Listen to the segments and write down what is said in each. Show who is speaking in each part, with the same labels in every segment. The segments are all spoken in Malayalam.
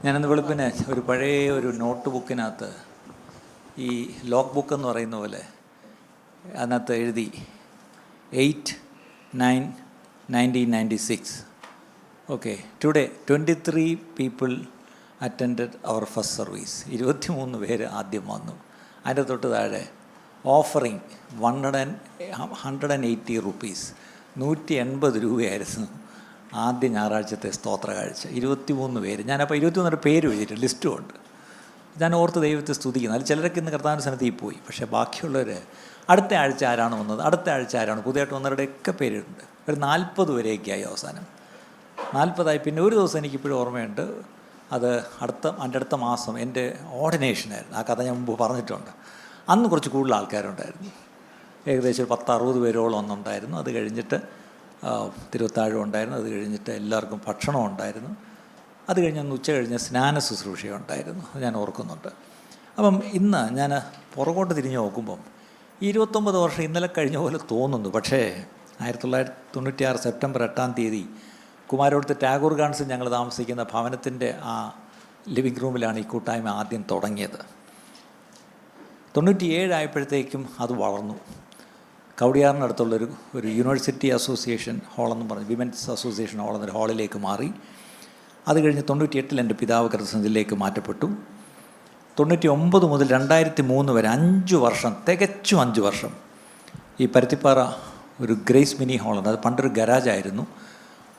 Speaker 1: ഞാനന്ന് വെളുപ്പിന് ഒരു പഴയ ഒരു നോട്ട് ബുക്കിനകത്ത് ഈ ലോക്ക് ബുക്ക് എന്ന് പറയുന്ന പോലെ അതിനകത്ത് എഴുതി 8/9/1996. ഓക്കെ, ടുഡേ 23 പീപ്പിൾ അറ്റൻഡഡ് അവർ ഫസ്റ്റ് സർവീസ്. 23 പേര് ആദ്യം വന്നു. അതിൻ്റെ തൊട്ട് താഴെ ഓഫറിങ് 180 റുപ്പീസ്, 180 രൂപയായിരുന്നു ആദ്യ ഞായറാഴ്ചത്തെ സ്തോത്ര കാഴ്ച. 23 പേര്. ഞാനപ്പോൾ 23 പേര് എഴുതിയിട്ട് ലിസ്റ്റും ഉണ്ട്. ഞാൻ ഓർത്ത് ദൈവത്തെ സ്തുതിക്കുന്നത്. അതിൽ ചിലരൊക്കെ ഇന്ന് കർത്താവിൻ്റെ സന്നിധിയിൽ പോയി. പക്ഷേ ബാക്കിയുള്ളവർ അടുത്ത ആഴ്ച ആരാണ് വന്നത്, അടുത്ത ആഴ്ച ആരാണ്, പുതിയതായിട്ട് വന്നവരുടെയൊക്കെ പേരുണ്ട്. ഒരു 40 വരെയൊക്കെയായി. അവസാനം 40 പിന്നെ ഒരു ദിവസം എനിക്കിപ്പോഴും ഓർമ്മയുണ്ട്. അത് എൻ്റെ അടുത്ത മാസം എൻ്റെ ഓർഡിനേഷനായിരുന്നു. ആ കഥ ഞാൻ മുമ്പ് പറഞ്ഞിട്ടുണ്ട്. അന്ന് കുറച്ച് കൂടുതൽ ആൾക്കാരുണ്ടായിരുന്നു. ഏകദേശം 10-60 പേരോളം ഒന്നുണ്ടായിരുന്നു. അത് കഴിഞ്ഞിട്ട് തിരുവത്താഴം ഉണ്ടായിരുന്നു. അത് കഴിഞ്ഞിട്ട് എല്ലാവർക്കും ഭക്ഷണം ഉണ്ടായിരുന്നു. അത് കഴിഞ്ഞ് ഉച്ച കഴിഞ്ഞ് സ്നാന ശുശ്രൂഷയുണ്ടായിരുന്നു. അത് ഞാൻ ഓർക്കുന്നുണ്ട്. അപ്പം ഇന്ന് ഞാൻ പുറകോട്ട് തിരിഞ്ഞ് നോക്കുമ്പം 29 വർഷം ഇന്നലെ കഴിഞ്ഞ പോലെ തോന്നുന്നു. പക്ഷേ 1996 സെപ്റ്റംബർ 8 കുമാരപുരത്ത് ടാഗോർ ഗാർഡൻസിൽ ഞങ്ങൾ താമസിക്കുന്ന ഭവനത്തിൻ്റെ ആ ലിവിങ് റൂമിലാണ് ഈ കൂട്ടായ്മ ആദ്യം തുടങ്ങിയത്. 97 ആയപ്പോഴത്തേക്കും അത് വളർന്നു. കവടിയാറിനടുത്തുള്ളൊരു യൂണിവേഴ്സിറ്റി അസോസിയേഷൻ ഹാളെന്ന് പറഞ്ഞ് വിമൻസ് അസോസിയേഷൻ ഹാളെന്നൊരു ഹാളിലേക്ക് മാറി. അത് കഴിഞ്ഞ് 98 എൻ്റെ പിതാവ് കർത്തസംഘത്തിലേക്ക് മാറ്റപ്പെട്ടു. 99 മുതൽ 2003 വരെ 5 വർഷം, തികച്ചും 5 വർഷം ഈ പരുത്തിപ്പാറ ഒരു ഗ്രേസ് മിനി ഹാളുണ്ട്. അത് പണ്ടൊരു ഗരാജായിരുന്നു.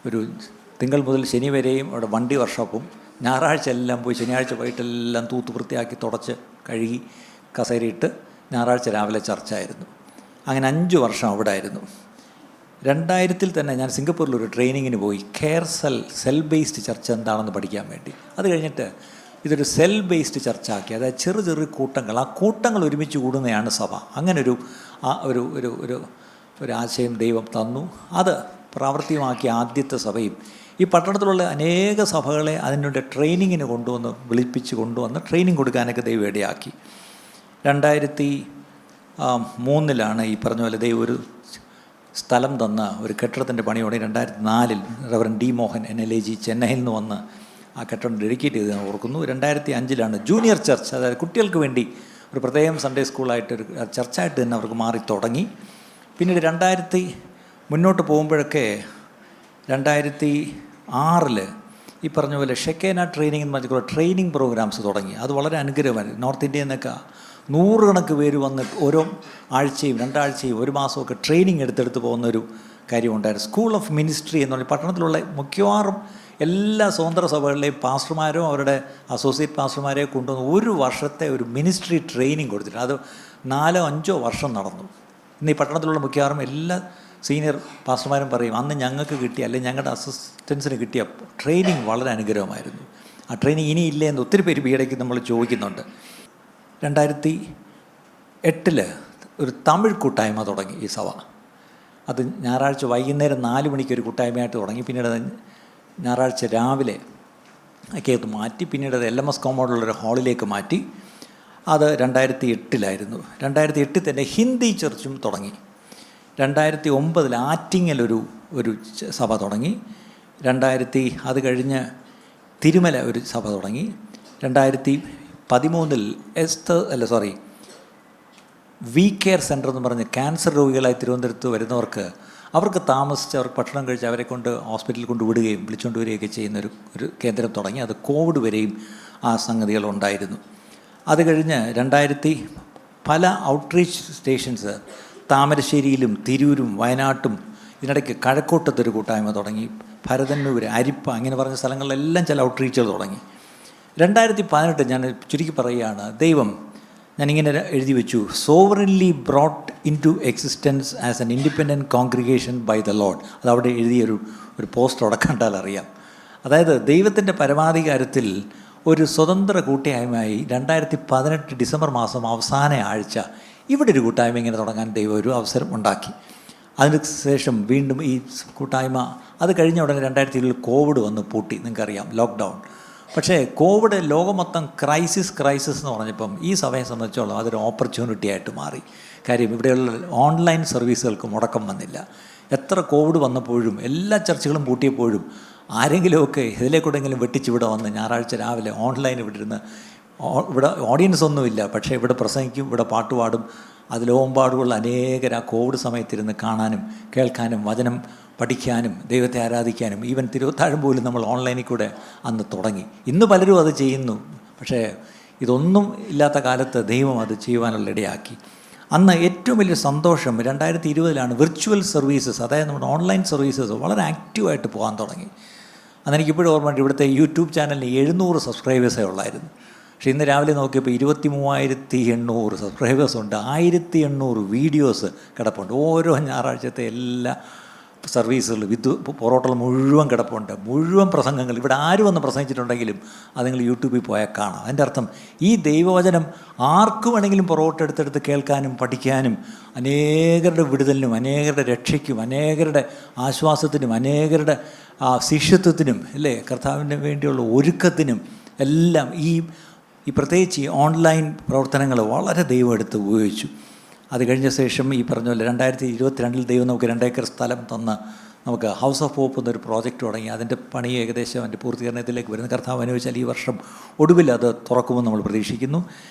Speaker 1: ഒരു തിങ്കൾ മുതൽ ശനി വരെയും അവിടെ വണ്ടി വർക്ക്ഷോപ്പും. ഞായറാഴ്ച എല്ലാം പോയി ശനിയാഴ്ച വൈകിട്ടെല്ലാം തൂത്ത് വൃത്തിയാക്കി തുടച്ച് കഴുകി കസേരയിട്ട് ഞായറാഴ്ച രാവിലെ ചർച്ചായിരുന്നു. അങ്ങനെ 5 വർഷം അവിടെ ആയിരുന്നു. 2000 തന്നെ ഞാൻ സിംഗപ്പൂരിലൊരു ട്രെയിനിങ്ങിന് പോയി. സെൽ ബേസ്ഡ് ചർച്ച എന്താണെന്ന് പഠിക്കാൻ വേണ്ടി. അത് കഴിഞ്ഞിട്ട് ഇതൊരു സെൽ ബേസ്ഡ് ചർച്ച ആക്കി. അതായത് ചെറു ചെറു കൂട്ടങ്ങൾ, ആ കൂട്ടങ്ങൾ ഒരുമിച്ച് കൂടുന്നതാണ് സഭ. അങ്ങനെ ഒരു ആശയം ദൈവം തന്നു. അത് പ്രാവർത്തികമാക്കിയ ആദ്യത്തെ സഭയും ഈ പട്ടണത്തിലുള്ള അനേക സഭകളെ അതിൻ്റെ ട്രെയിനിങ്ങിന് വിളിപ്പിച്ച് കൊണ്ടുവന്ന് ട്രെയിനിങ് കൊടുക്കാനൊക്കെ ദൈവം ഇടയാക്കി. 2003 ഈ പറഞ്ഞ പോലെ ദൈവം ഒരു സ്ഥലം തന്ന ഒരു കെട്ടിടത്തിൻ്റെ പണിയോടെ 2004 റവറൻ ഡി മോഹൻ NLAG ചെന്നൈയിൽ നിന്ന് വന്ന് ആ കെട്ടിടം ഡെഡിക്കേറ്റ് ചെയ്ത് ഞാൻ ഓർക്കുന്നു. 2005 ജൂനിയർ ചർച്ച്, അതായത് കുട്ടികൾക്ക് വേണ്ടി ഒരു പ്രത്യേകം സൺഡേ സ്കൂളായിട്ടൊരു ചർച്ചായിട്ട് തന്നെ അവർക്ക് മാറി തുടങ്ങി. പിന്നീട് 2000 മുന്നോട്ട് പോകുമ്പോഴൊക്കെ 2006 ഈ പറഞ്ഞ പോലെ ഷെക്കേന ട്രെയിനിങ് എന്ന് പറഞ്ഞിട്ടുള്ള ട്രെയിനിങ് പ്രോഗ്രാംസ് തുടങ്ങി. അത് വളരെ അനുഗ്രഹമായിരുന്നു. നോർത്ത് ഇന്ത്യയിൽ നിന്നൊക്കെ 100 കണക്ക് പേര് വന്ന് ഓരോ ആഴ്ചയും 2 ആഴ്ചയും 1 മാസമൊക്കെ ട്രെയിനിങ് എടുത്തെടുത്ത് പോകുന്നൊരു കാര്യമുണ്ടായിരുന്നു. സ്കൂൾ ഓഫ് മിനിസ്ട്രി എന്നുള്ള പട്ടണത്തിലുള്ള മിക്കവാറും എല്ലാ സ്വതന്ത്ര സഭകളിലെയും പാസ്റ്റർമാരും അവരുടെ അസോസിയേറ്റ് പാസ്റ്റർമാരെയും കൊണ്ടുവന്ന് 1 വർഷത്തെ ഒരു മിനിസ്ട്രി ട്രെയിനിങ് കൊടുത്തിട്ടുണ്ട്. അത് 4-5 വർഷം നടന്നു. ഇന്ന് ഈ പട്ടണത്തിലുള്ള മിക്കവാറും എല്ലാ സീനിയർ പാസ്റ്റർമാരും പറയും അന്ന് ഞങ്ങൾക്ക് കിട്ടിയ, അല്ലെങ്കിൽ ഞങ്ങളുടെ അസിസ്റ്റൻസിന് കിട്ടിയ ട്രെയിനിങ് വളരെ അനുഗ്രഹമായിരുന്നു. ആ ട്രെയിനിങ് ഇനി ഇല്ലേ എന്ന് ഒത്തിരി പേര് ഈയിടയ്ക്ക് നമ്മൾ ചോദിക്കുന്നുണ്ട്. 2008 ഒരു തമിഴ് കൂട്ടായ്മ തുടങ്ങി ഈ സഭ. അത് ഞായറാഴ്ച വൈകുന്നേരം 4 മണിക്ക് ഒരു കൂട്ടായ്മയായിട്ട് തുടങ്ങി. പിന്നീട് അത് ഞായറാഴ്ച രാവിലെ ഒക്കെ അത് മാറ്റി. പിന്നീട് അത് LMS കോമ്പൗണ്ടിലുള്ളൊരു ഹാളിലേക്ക് മാറ്റി. അത് 2008 2008 തന്നെ ഹിന്ദി ചർച്ചും തുടങ്ങി. 2009 ആറ്റിങ്ങലൊരു സഭ തുടങ്ങി. അത് കഴിഞ്ഞ് തിരുമല ഒരു സഭ തുടങ്ങി. 2013 വി കെയർ സെൻ്റർ എന്ന് പറഞ്ഞ് ക്യാൻസർ രോഗികളായി തിരുവനന്തപുരത്ത് വരുന്നവർക്ക് അവർക്ക് താമസിച്ച് അവർക്ക് ഭക്ഷണം കഴിച്ച് അവരെ കൊണ്ട് ഹോസ്പിറ്റലിൽ കൊണ്ടുവിടുകയും വിളിച്ചുകൊണ്ട് വരികയൊക്കെ ചെയ്യുന്ന ഒരു കേന്ദ്രം തുടങ്ങി. അത് കോവിഡ് വരെയും ആ സംഗതികളുണ്ടായിരുന്നു. അത് കഴിഞ്ഞ് 2000 പല ഔട്ട്റീച്ച് സ്റ്റേഷൻസ് താമരശ്ശേരിയിലും തിരൂരും വയനാട്ടും ഇതിനിടയ്ക്ക് കഴക്കൂട്ടത്തൊരു കൂട്ടായ്മ തുടങ്ങി. ഭരതന്നൂർ, അരിപ്പ, അങ്ങനെ പറഞ്ഞ സ്ഥലങ്ങളിലെല്ലാം ചില ഔട്ട്റീച്ചുകൾ തുടങ്ങി. 2018 ഞാൻ ചുരുക്കി പറയുകയാണ്, ദൈവം ഞാനിങ്ങനെ എഴുതി വെച്ചു, sovereignly brought into existence as an independent congregation by the lord. അതവിടെ എഴുതിയൊരു പോസ്റ്റർ അവിടെ കണ്ടാൽ അറിയാം. അതായത് ദൈവത്തിൻ്റെ പരമാധികാരത്തിൽ ഒരു സ്വതന്ത്ര കൂട്ടായ്മയായി 2018 ഡിസംബർ മാസം അവസാന ആഴ്ച ഇവിടെ ഒരു കൂട്ടായ്മ ഇങ്ങനെ തുടങ്ങാൻ ദൈവം ഒരു അവസരം ഉണ്ടാക്കി. അതിന് ശേഷം വീണ്ടും ഈ കൂട്ടായ്മ അത് കഴിഞ്ഞ ഉടനെ 2020 കോവിഡ് വന്ന് പൂട്ടി. നിങ്ങൾക്കറിയാം, ലോക്ക്ഡൗൺ. പക്ഷേ കോവിഡ് ലോകം മൊത്തം ക്രൈസിസ് എന്ന് പറഞ്ഞപ്പം ഈ സഭയെ സംബന്ധിച്ചോളം അതൊരു ഓപ്പർച്യൂണിറ്റി ആയിട്ട് മാറി. കാര്യം ഇവിടെയുള്ള ഓൺലൈൻ സർവീസുകൾക്ക് മുടക്കം വന്നില്ല. എത്ര കോവിഡ് വന്നപ്പോഴും എല്ലാ ചർച്ചുകളും പൂട്ടിയപ്പോഴും ആരെങ്കിലുമൊക്കെ ഇതിലേക്കൂടെങ്കിലും വെട്ടിച്ച് ഇവിടെ വന്ന് ഞായറാഴ്ച രാവിലെ ഓൺലൈൻ ഇവിടെ ഇരുന്ന് ഇവിടെ ഓഡിയൻസ് ഒന്നുമില്ല, പക്ഷേ ഇവിടെ പ്രസംഗിക്കും, ഇവിടെ പാട്ടുപാടും. അതിലോമ്പാടുള്ള അനേകർ ആ കോവിഡ് സമയത്തിരുന്ന് കാണാനും കേൾക്കാനും വചനം പഠിക്കാനും ദൈവത്തെ ആരാധിക്കാനും ഈവൻ തിരുവത്താഴം പോലും നമ്മൾ ഓൺലൈനിൽ കൂടെ അന്ന് തുടങ്ങി. ഇന്ന് പലരും അത് ചെയ്യുന്നു, പക്ഷേ ഇതൊന്നും ഇല്ലാത്ത കാലത്ത് ദൈവം അത് ചെയ്യുവാനുള്ള ഇടയാക്കി. അന്ന് ഏറ്റവും വലിയ സന്തോഷം 2020 വിർച്വൽ സർവീസസ്, അതായത് നമ്മുടെ ഓൺലൈൻ സർവീസസ് വളരെ ആക്റ്റീവായിട്ട് പോകാൻ തുടങ്ങി. അതെനിക്കിപ്പോഴും ഓർമ്മയുണ്ട്. ഇവിടുത്തെ യൂട്യൂബ് ചാനലിന് 700 സബ്സ്ക്രൈബേഴ്സേ ഉള്ളായിരുന്നു. പക്ഷേ ഇന്ന് രാവിലെ നോക്കിയപ്പോൾ 23,800 സബ്സ്ക്രൈബേഴ്സ് ഉണ്ട്. 1,800 വീഡിയോസ് കിടപ്പുണ്ട്. ഓരോ ഞായറാഴ്ചത്തെ എല്ലാ സർവീസുകൾ പൊറോട്ടകൾ മുഴുവൻ കിടപ്പുണ്ട്. മുഴുവൻ പ്രസംഗങ്ങൾ ഇവിടെ ആര് വന്ന് പ്രസംഗിച്ചിട്ടുണ്ടെങ്കിലും അത് നിങ്ങൾ യൂട്യൂബിൽ പോയാൽ കാണാം. അതിൻ്റെ അർത്ഥം ഈ ദൈവവചനം ആർക്കു വേണമെങ്കിലും പൊറോട്ട എടുത്തെടുത്ത് കേൾക്കാനും പഠിക്കാനും അനേകരുടെ വിടുതലിനും അനേകരുടെ രക്ഷയ്ക്കും അനേകരുടെ ആശ്വാസത്തിനും അനേകരുടെ ശിഷ്യത്വത്തിനും അല്ലേ കർത്താവിന് വേണ്ടിയുള്ള ഒരുക്കത്തിനും എല്ലാം ഈ പ്രത്യേകിച്ച് ഈ ഓൺലൈൻ പ്രവർത്തനങ്ങൾ വളരെ ദൈവം എടുത്ത് ഉപയോഗിച്ചു. അത് കഴിഞ്ഞ ശേഷം ഈ പറഞ്ഞ പോലെ 2022 ദൈവം നമുക്ക് 2 ഏക്കർ സ്ഥലം തന്ന് നമുക്ക് ഹൗസ് ഓഫ് ഹോപ്പ് എന്നൊരു പ്രോജക്റ്റ് തുടങ്ങി. അതിൻ്റെ പണി ഏകദേശം അതിൻ്റെ പൂർത്തീകരണത്തിലേക്ക് വരുന്ന കർത്താവ് അനുവദിച്ചാൽ ഈ വർഷം ഒടുവിൽ അത് തുറക്കുമെന്ന് നമ്മൾ പ്രതീക്ഷിക്കുന്നു.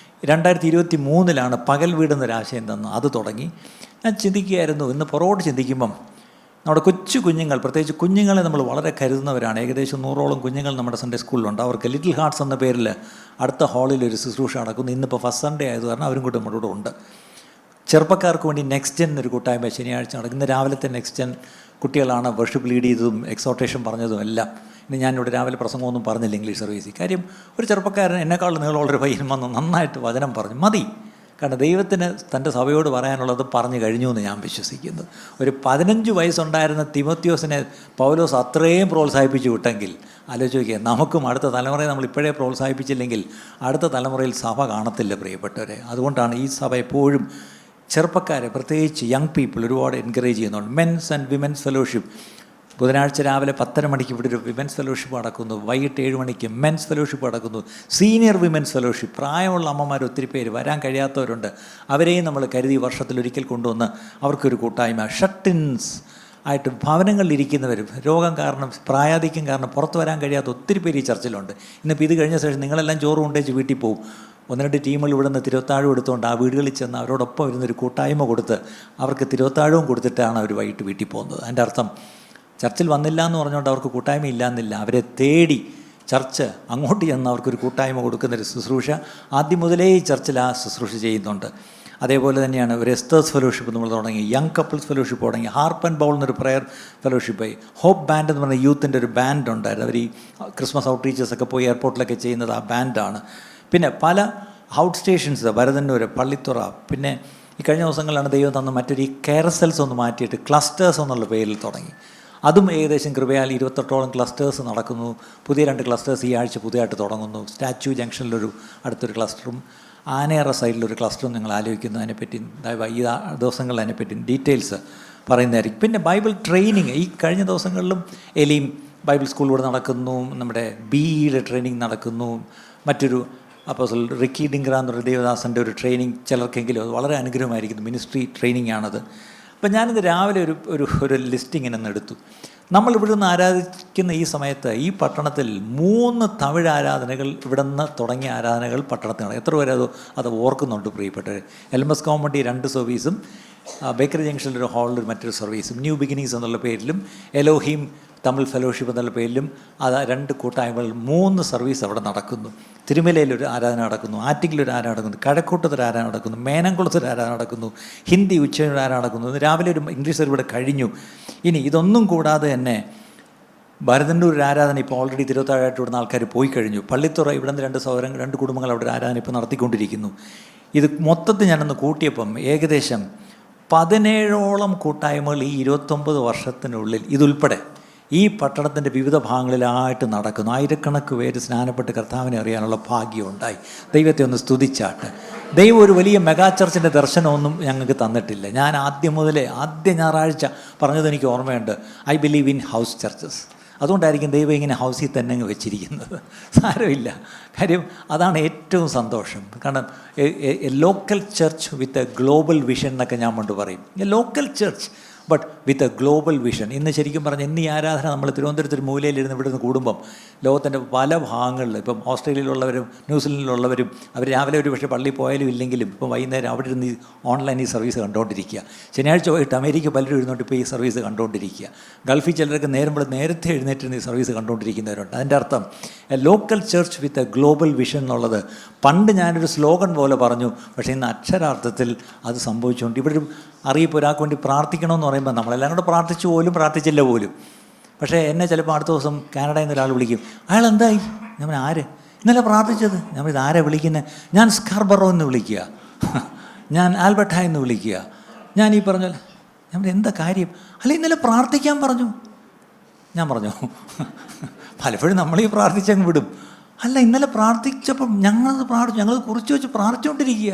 Speaker 1: 2023 പകൽ വീടെന്നൊരാശയം തന്നു, അത് തുടങ്ങി. ഞാൻ ചിന്തിക്കുകയായിരുന്നു, ഇന്ന് പുറകോട്ട് ചിന്തിക്കുമ്പം നമ്മുടെ കൊച്ചു കുഞ്ഞുങ്ങൾ, പ്രത്യേകിച്ച് കുഞ്ഞുങ്ങളെ നമ്മൾ വളരെ കരുതുന്നവരാണ്. ഏകദേശം 100ഓളം കുഞ്ഞുങ്ങൾ നമ്മുടെ സൺഡേ സ്കൂളിലുണ്ട്. അവർക്ക് ലിറ്റിൽ ഹാർട്ട്സ് എന്ന പേരിൽ അടുത്ത ഹാളിൽ ഒരു ശുശ്രൂഷ നടക്കുന്നു. ഇന്നിപ്പോൾ ഫസ്റ്റ് സൺഡേ ആയത് കാരണം അവരും കൂടെ നമ്മുടെ കൂടെ ഉണ്ട്. ചെറുപ്പക്കാർക്ക് വേണ്ടി നെക്സ്റ്റ് ജെൻ എന്നൊരു കൂട്ടായ്മ ശനിയാഴ്ച നടക്കും. ഇന്ന് രാവിലത്തെ നെക്സ്റ്റ് ജെൻ കുട്ടികളാണ് വർഷിപ്പ് ലീഡ് ചെയ്തതും എക്സോട്ടേഷൻ പറഞ്ഞതും എല്ലാം. ഇന്ന് ഞാനിവിടെ രാവിലെ പ്രസംഗമൊന്നും പറഞ്ഞില്ല ഇംഗ്ലീഷ് സർവീസിൽ. കാര്യം ഒരു ചെറുപ്പക്കാരൻ എന്നെക്കാൾ നീളമുള്ളൊരു പയ്യൻ വന്ന് നന്നായിട്ട് വചനം പറഞ്ഞു മതി. കാരണം ദൈവത്തിന് തൻ്റെ സഭയോട് പറയാനുള്ളത് പറഞ്ഞു കഴിഞ്ഞു എന്ന് ഞാൻ വിശ്വസിക്കുന്നു. ഒരു 15 വയസ്സുണ്ടായിരുന്ന തിമോത്തിയോസിനെ പൗലോസ് അത്രയും പ്രോത്സാഹിപ്പിച്ചു വിട്ടെങ്കിൽ ആലോചിച്ച് നോക്കിയാൽ നമുക്കും അടുത്ത തലമുറയെ നമ്മൾ ഇപ്പോഴേ പ്രോത്സാഹിപ്പിച്ചില്ലെങ്കിൽ അടുത്ത തലമുറയിൽ സഭ കാണത്തില്ല പ്രിയപ്പെട്ടവരെ. അതുകൊണ്ടാണ് ഈ സഭ എപ്പോഴും ചെറുപ്പക്കാരെ, പ്രത്യേകിച്ച് യങ് പീപ്പിൾ ഒരുപാട് എൻകറേജ് ചെയ്യുന്നുണ്ട്. മെൻസ് ആൻഡ് വിമൻസ് ഫെലോഷിപ്പ് ബുധനാഴ്ച രാവിലെ 10:30 മണിക്ക് ഇവിടെ ഒരു വിമൻസ് ഫെലോഷിപ്പ് നടക്കുന്നു. വൈകിട്ട് 7 മണിക്ക് മെൻസ് ഫെലോഷിപ്പ് നടക്കുന്നു. സീനിയർ വിമൻസ് ഫെലോഷിപ്പ്, പ്രായമുള്ള അമ്മമാർ ഒത്തിരി പേര്, വരാൻ കഴിയാത്തവരുണ്ട്. അവരെയും നമ്മൾ കരുതി വർഷത്തിലൊരിക്കൽ കൊണ്ടുവന്ന് അവർക്കൊരു കൂട്ടായ്മ. ഷട്ടിൻസ് ആയിട്ട് ഭവനങ്ങളിലിരിക്കുന്നവരും രോഗം കാരണം പ്രായാധിക്യം കാരണം പുറത്ത് വരാൻ കഴിയാത്ത ഒത്തിരി പേര് ഈ ചർച്ചിലുണ്ട്. ഇന്നിപ്പോൾ ഇത് കഴിഞ്ഞ ശേഷം നിങ്ങളെല്ലാം ചോറ് കൊണ്ടേച്ച് വീട്ടിൽ പോകും. 1-2 ടീമുകൾ ഇവിടെ നിന്ന് തിരുവത്താഴം എടുത്തുകൊണ്ട് ആ വീടുകളിൽ ചെന്ന് അവരോടൊപ്പം ഇരുന്നൊരു കൂട്ടായ്മ കൊടുത്ത് അവർക്ക് തിരുവത്താഴവും കൊടുത്തിട്ടാണ് അവർ വൈകിട്ട് വീട്ടിൽ പോകുന്നത്. അതിൻ്റെ അർത്ഥം ചർച്ചിൽ വന്നില്ല എന്ന് പറഞ്ഞുകൊണ്ട് അവർക്ക് കൂട്ടായ്മ ഇല്ലയെന്നില്ല. അവരെ തേടി ചർച്ച് അങ്ങോട്ട് ചെന്ന് അവർക്കൊരു കൂട്ടായ്മ കൊടുക്കുന്നൊരു ശുശ്രൂഷ ആദ്യം മുതലേ ഈ ചർച്ചിൽ ആ ശുശ്രൂഷ ചെയ്യുന്നുണ്ട്. അതേപോലെ തന്നെയാണ് ഒരു എസ്റ്റേഴ്സ് ഫെലോഷിപ്പ് നമ്മൾ തുടങ്ങി, യങ് കപ്പിൾസ് ഫെലോഷിപ്പ് തുടങ്ങി, ഹാർപ്പ് ആൻഡ് ബൗൾ എന്നൊരു പ്രയർ ഫെലോഷിപ്പായി, ഹോപ്പ് ബാൻഡ് എന്ന് പറഞ്ഞ യൂത്തിൻ്റെ ഒരു ബാൻഡ് ഉണ്ടായിരുന്നു. അവർ ഈ ക്രിസ്മസ് ഔട്ട് റീച്ചേഴ്സൊക്കെ പോയി എയർപോർട്ടിലൊക്കെ ചെയ്യുന്നത് ആ ബാൻഡാണ്. പിന്നെ പല ഔട്ട് സ്റ്റേഷൻസ്, ഭരതന്നൂർ, പള്ളിത്തുറ, പിന്നെ ഈ കഴിഞ്ഞ ദിവസങ്ങളിലാണ് ദൈവം തന്ന മറ്റൊരു ഈ കാരസൽസ് ഒന്ന് മാറ്റിയിട്ട് ക്ലസ്റ്റേഴ്സ് എന്നുള്ള പേരിൽ തുടങ്ങി. അതും ഏകദേശം കൃപയാൽ 28ഓളം ക്ലസ്റ്റേഴ്സ് നടക്കുന്നു. പുതിയ 2 ക്ലസ്റ്റേഴ്സ് ഈ ആഴ്ച പുതിയതായിട്ട് തുടങ്ങുന്നു. സ്റ്റാച്യു ജംഗ്ഷനിലൊരു അടുത്തൊരു ക്ലസ്റ്ററും ആനയറ സൈഡിലൊരു ക്ലസ്റ്ററും നിങ്ങൾ ആലോചിക്കുന്നു. അതിനെപ്പറ്റി ഈ ദിവസങ്ങളിൽ അതിനെപ്പറ്റി ഡീറ്റെയിൽസ് പറയുന്നതായിരിക്കും. പിന്നെ ബൈബിൾ ട്രെയിനിങ് ഈ കഴിഞ്ഞ ദിവസങ്ങളിലും എലിയും ബൈബിൾ സ്കൂളിലൂടെ നടക്കുന്നു. നമ്മുടെ BE ട്രെയിനിങ് നടക്കുന്നു. മറ്റൊരു അപ്പോസ്തലൻ റിക്കി ഡിംഗ്ര എന്നൊരു ദേവദാസൻ്റെ ഒരു ട്രെയിനിങ് ചിലർക്കെങ്കിലും അത് വളരെ അനുഗ്രഹമായിരിക്കുന്നു. മിനിസ്ട്രി ട്രെയിനിങ് ആണത്. അപ്പം ഞാനിത് രാവിലെ ഒരു ലിസ്റ്റിംഗ് ഇങ്ങനെ എടുത്തു. നമ്മളിവിടെ നിന്ന് ആരാധിക്കുന്ന ഈ സമയത്ത് ഈ പട്ടണത്തിൽ 3 തമിഴ് ആരാധനകൾ ഇവിടെ നിന്ന് തുടങ്ങിയ ആരാധനകൾ പട്ടണത്തിലാണ്. എത്ര പേര് അത് ഓർക്കുന്നുണ്ട് പ്രിയപ്പെട്ടവർ? LMS കോമഡി 2 സർവീസും ബേക്കറി ജംഗ്ഷനിലൊരു ഹാളിൽ മറ്റൊരു സർവീസും, ന്യൂ ബിഗിനിങ്സ് എന്നുള്ള പേരിലും എലോഹീം തമിഴ് ഫെലോഷിപ്പ് എന്നുള്ള പേരിലും അത് 2 കൂട്ടായ്മകൾ 3 സർവീസ് അവിടെ നടക്കുന്നു. തിരുമലയിലൊരു ആരാധന നടക്കുന്നു, ആറ്റിങ്ങിലൊരു ആരാധന നടക്കുന്നു, കഴക്കൂട്ടത്തൊരു ആരാധന നടക്കുന്നു, മേനംകുളത്തൊരു ആരാധന നടക്കുന്നു, ഹിന്ദി ഉച്ചയൊരു ആരാധന നടക്കുന്നു. രാവിലെ ഒരു ഇംഗ്ലീഷ് ഇവിടെ കഴിഞ്ഞു. ഇനി ഇതൊന്നും കൂടാതെ തന്നെ ഭരതന്നൂർ ഒരു ആരാധന ഇപ്പോൾ ഓൾറെഡി തിരുവത്താഴായിട്ട് ഇവിടുന്ന് ആൾക്കാർ പോയി കഴിഞ്ഞു. പള്ളിത്തുറ ഇവിടെ നിന്ന് 2 കുടുംബങ്ങൾ അവിടെ ആരാധന ഇപ്പോൾ നടത്തിക്കൊണ്ടിരിക്കുന്നു. ഇത് മൊത്തത്തിൽ ഞാനൊന്ന് കൂട്ടിയപ്പം ഏകദേശം 17ഓളം കൂട്ടായ്മകൾ ഈ 29 വർഷത്തിനുള്ളിൽ ഇതുൾപ്പെടെ ഈ പട്ടണത്തിൻ്റെ വിവിധ ഭാഗങ്ങളിലായിട്ട് നടക്കുന്നു. ആയിരക്കണക്ക് പേര് സ്നാനപ്പെട്ട് കർത്താവിനെ അറിയാനുള്ള ഭാഗ്യമുണ്ടായി. ദൈവത്തെ ഒന്ന് സ്തുതിച്ചാട്ട്. ദൈവം ഒരു വലിയ മെഗാ ചർച്ചിൻ്റെ ദർശനമൊന്നും ഞങ്ങൾക്ക് തന്നിട്ടില്ല. ഞാൻ ആദ്യ ഞായറാഴ്ച പറഞ്ഞത് എനിക്ക് ഓർമ്മയുണ്ട്, I believe in house churches. അതുകൊണ്ടായിരിക്കും ദൈവം ഇങ്ങനെ ഹൗസിൽ തന്നെ അങ്ങ് വെച്ചിരിക്കുന്നത്. സാരമില്ല, കാര്യം അതാണ് ഏറ്റവും സന്തോഷം. കാരണം A local church with a global vision എന്നൊക്കെ ഞാൻ കൊണ്ട് പറയും. A local church, but with a global vision. ഇന്ന് ശരിക്കും പറഞ്ഞാൽ ഇന്ന് ഈ ആരാധന നമ്മൾ തിരുവനന്തപുരത്ത് ഒരു മൂലയിലിരുന്ന് ഇവിടെ നിന്ന് കൂടുമ്പം ലോകത്തിൻ്റെ പല ഭാഗങ്ങളിൽ, ഇപ്പം ഓസ്ട്രേലിയയിലുള്ളവരും ന്യൂസിലൻഡിലുള്ളവരും അവർ രാവിലെ ഒരു പക്ഷേ പള്ളിയിൽ പോയാലും ഇല്ലെങ്കിലും ഇപ്പം വൈകുന്നേരം അവിടെ ഇരുന്ന് ഓൺലൈൻ ഈ സർവീസ് കണ്ടുകൊണ്ടിരിക്കുക. ശനിയാഴ്ച പോയിട്ട് അമേരിക്ക പലരും എഴുന്നോട്ട് ഇപ്പോൾ ഈ സർവീസ് കണ്ടുകൊണ്ടിരിക്കുക. ഗൾഫിൽ ചിലരൊക്കെ നേരത്തെ എഴുന്നേറ്റ് ഈ സർവീസ് കണ്ടുകൊണ്ടിരിക്കുന്നവരുണ്ട്. അതിൻ്റെ അർത്ഥം A local church with a global vision എന്നുള്ളത് പണ്ട് ഞാനൊരു സ്ലോഗൻ പോലെ പറഞ്ഞു, പക്ഷേ ഇന്ന് അക്ഷരാർത്ഥത്തിൽ അത് സംഭവിച്ചുകൊണ്ട് ഇവിടെ ഒരു അറിയിപ്പ് ഒരാൾക്ക് വേണ്ടി പ്രാർത്ഥിക്കണമെന്ന് പറയുമ്പോൾ നമ്മളെല്ലാം കൂടെ പ്രാർത്ഥിച്ചു പോലും പ്രാർത്ഥിച്ചില്ല പോലും. പക്ഷേ എന്നെ ചിലപ്പോൾ അടുത്ത ദിവസം കാനഡയിൽ നിന്ന് ഒരാൾ വിളിക്കും, അയാൾ എന്തായി? ഞാൻ ആര് ഇന്നലെ പ്രാർത്ഥിച്ചത്? ഞാൻ ഇത് ആരെ വിളിക്കുന്നത്? ഞാൻ സ്കാർബറോ എന്ന് വിളിക്കുക, ഞാൻ ആൽബർട്ടായി എന്ന് വിളിക്കുക, ഞാൻ ഈ പറഞ്ഞ ഞാൻ എന്താ കാര്യം? അല്ല ഇന്നലെ പ്രാർത്ഥിക്കാൻ പറഞ്ഞു. ഞാൻ പറഞ്ഞു പലപ്പോഴും നമ്മളീ പ്രാർത്ഥിച്ചങ്ങ് വിടും. അല്ല ഇന്നലെ പ്രാർത്ഥിച്ചപ്പം ഞങ്ങളത് കുറിച്ച് വെച്ച് പ്രാർത്ഥിച്ചുകൊണ്ടിരിക്കുക.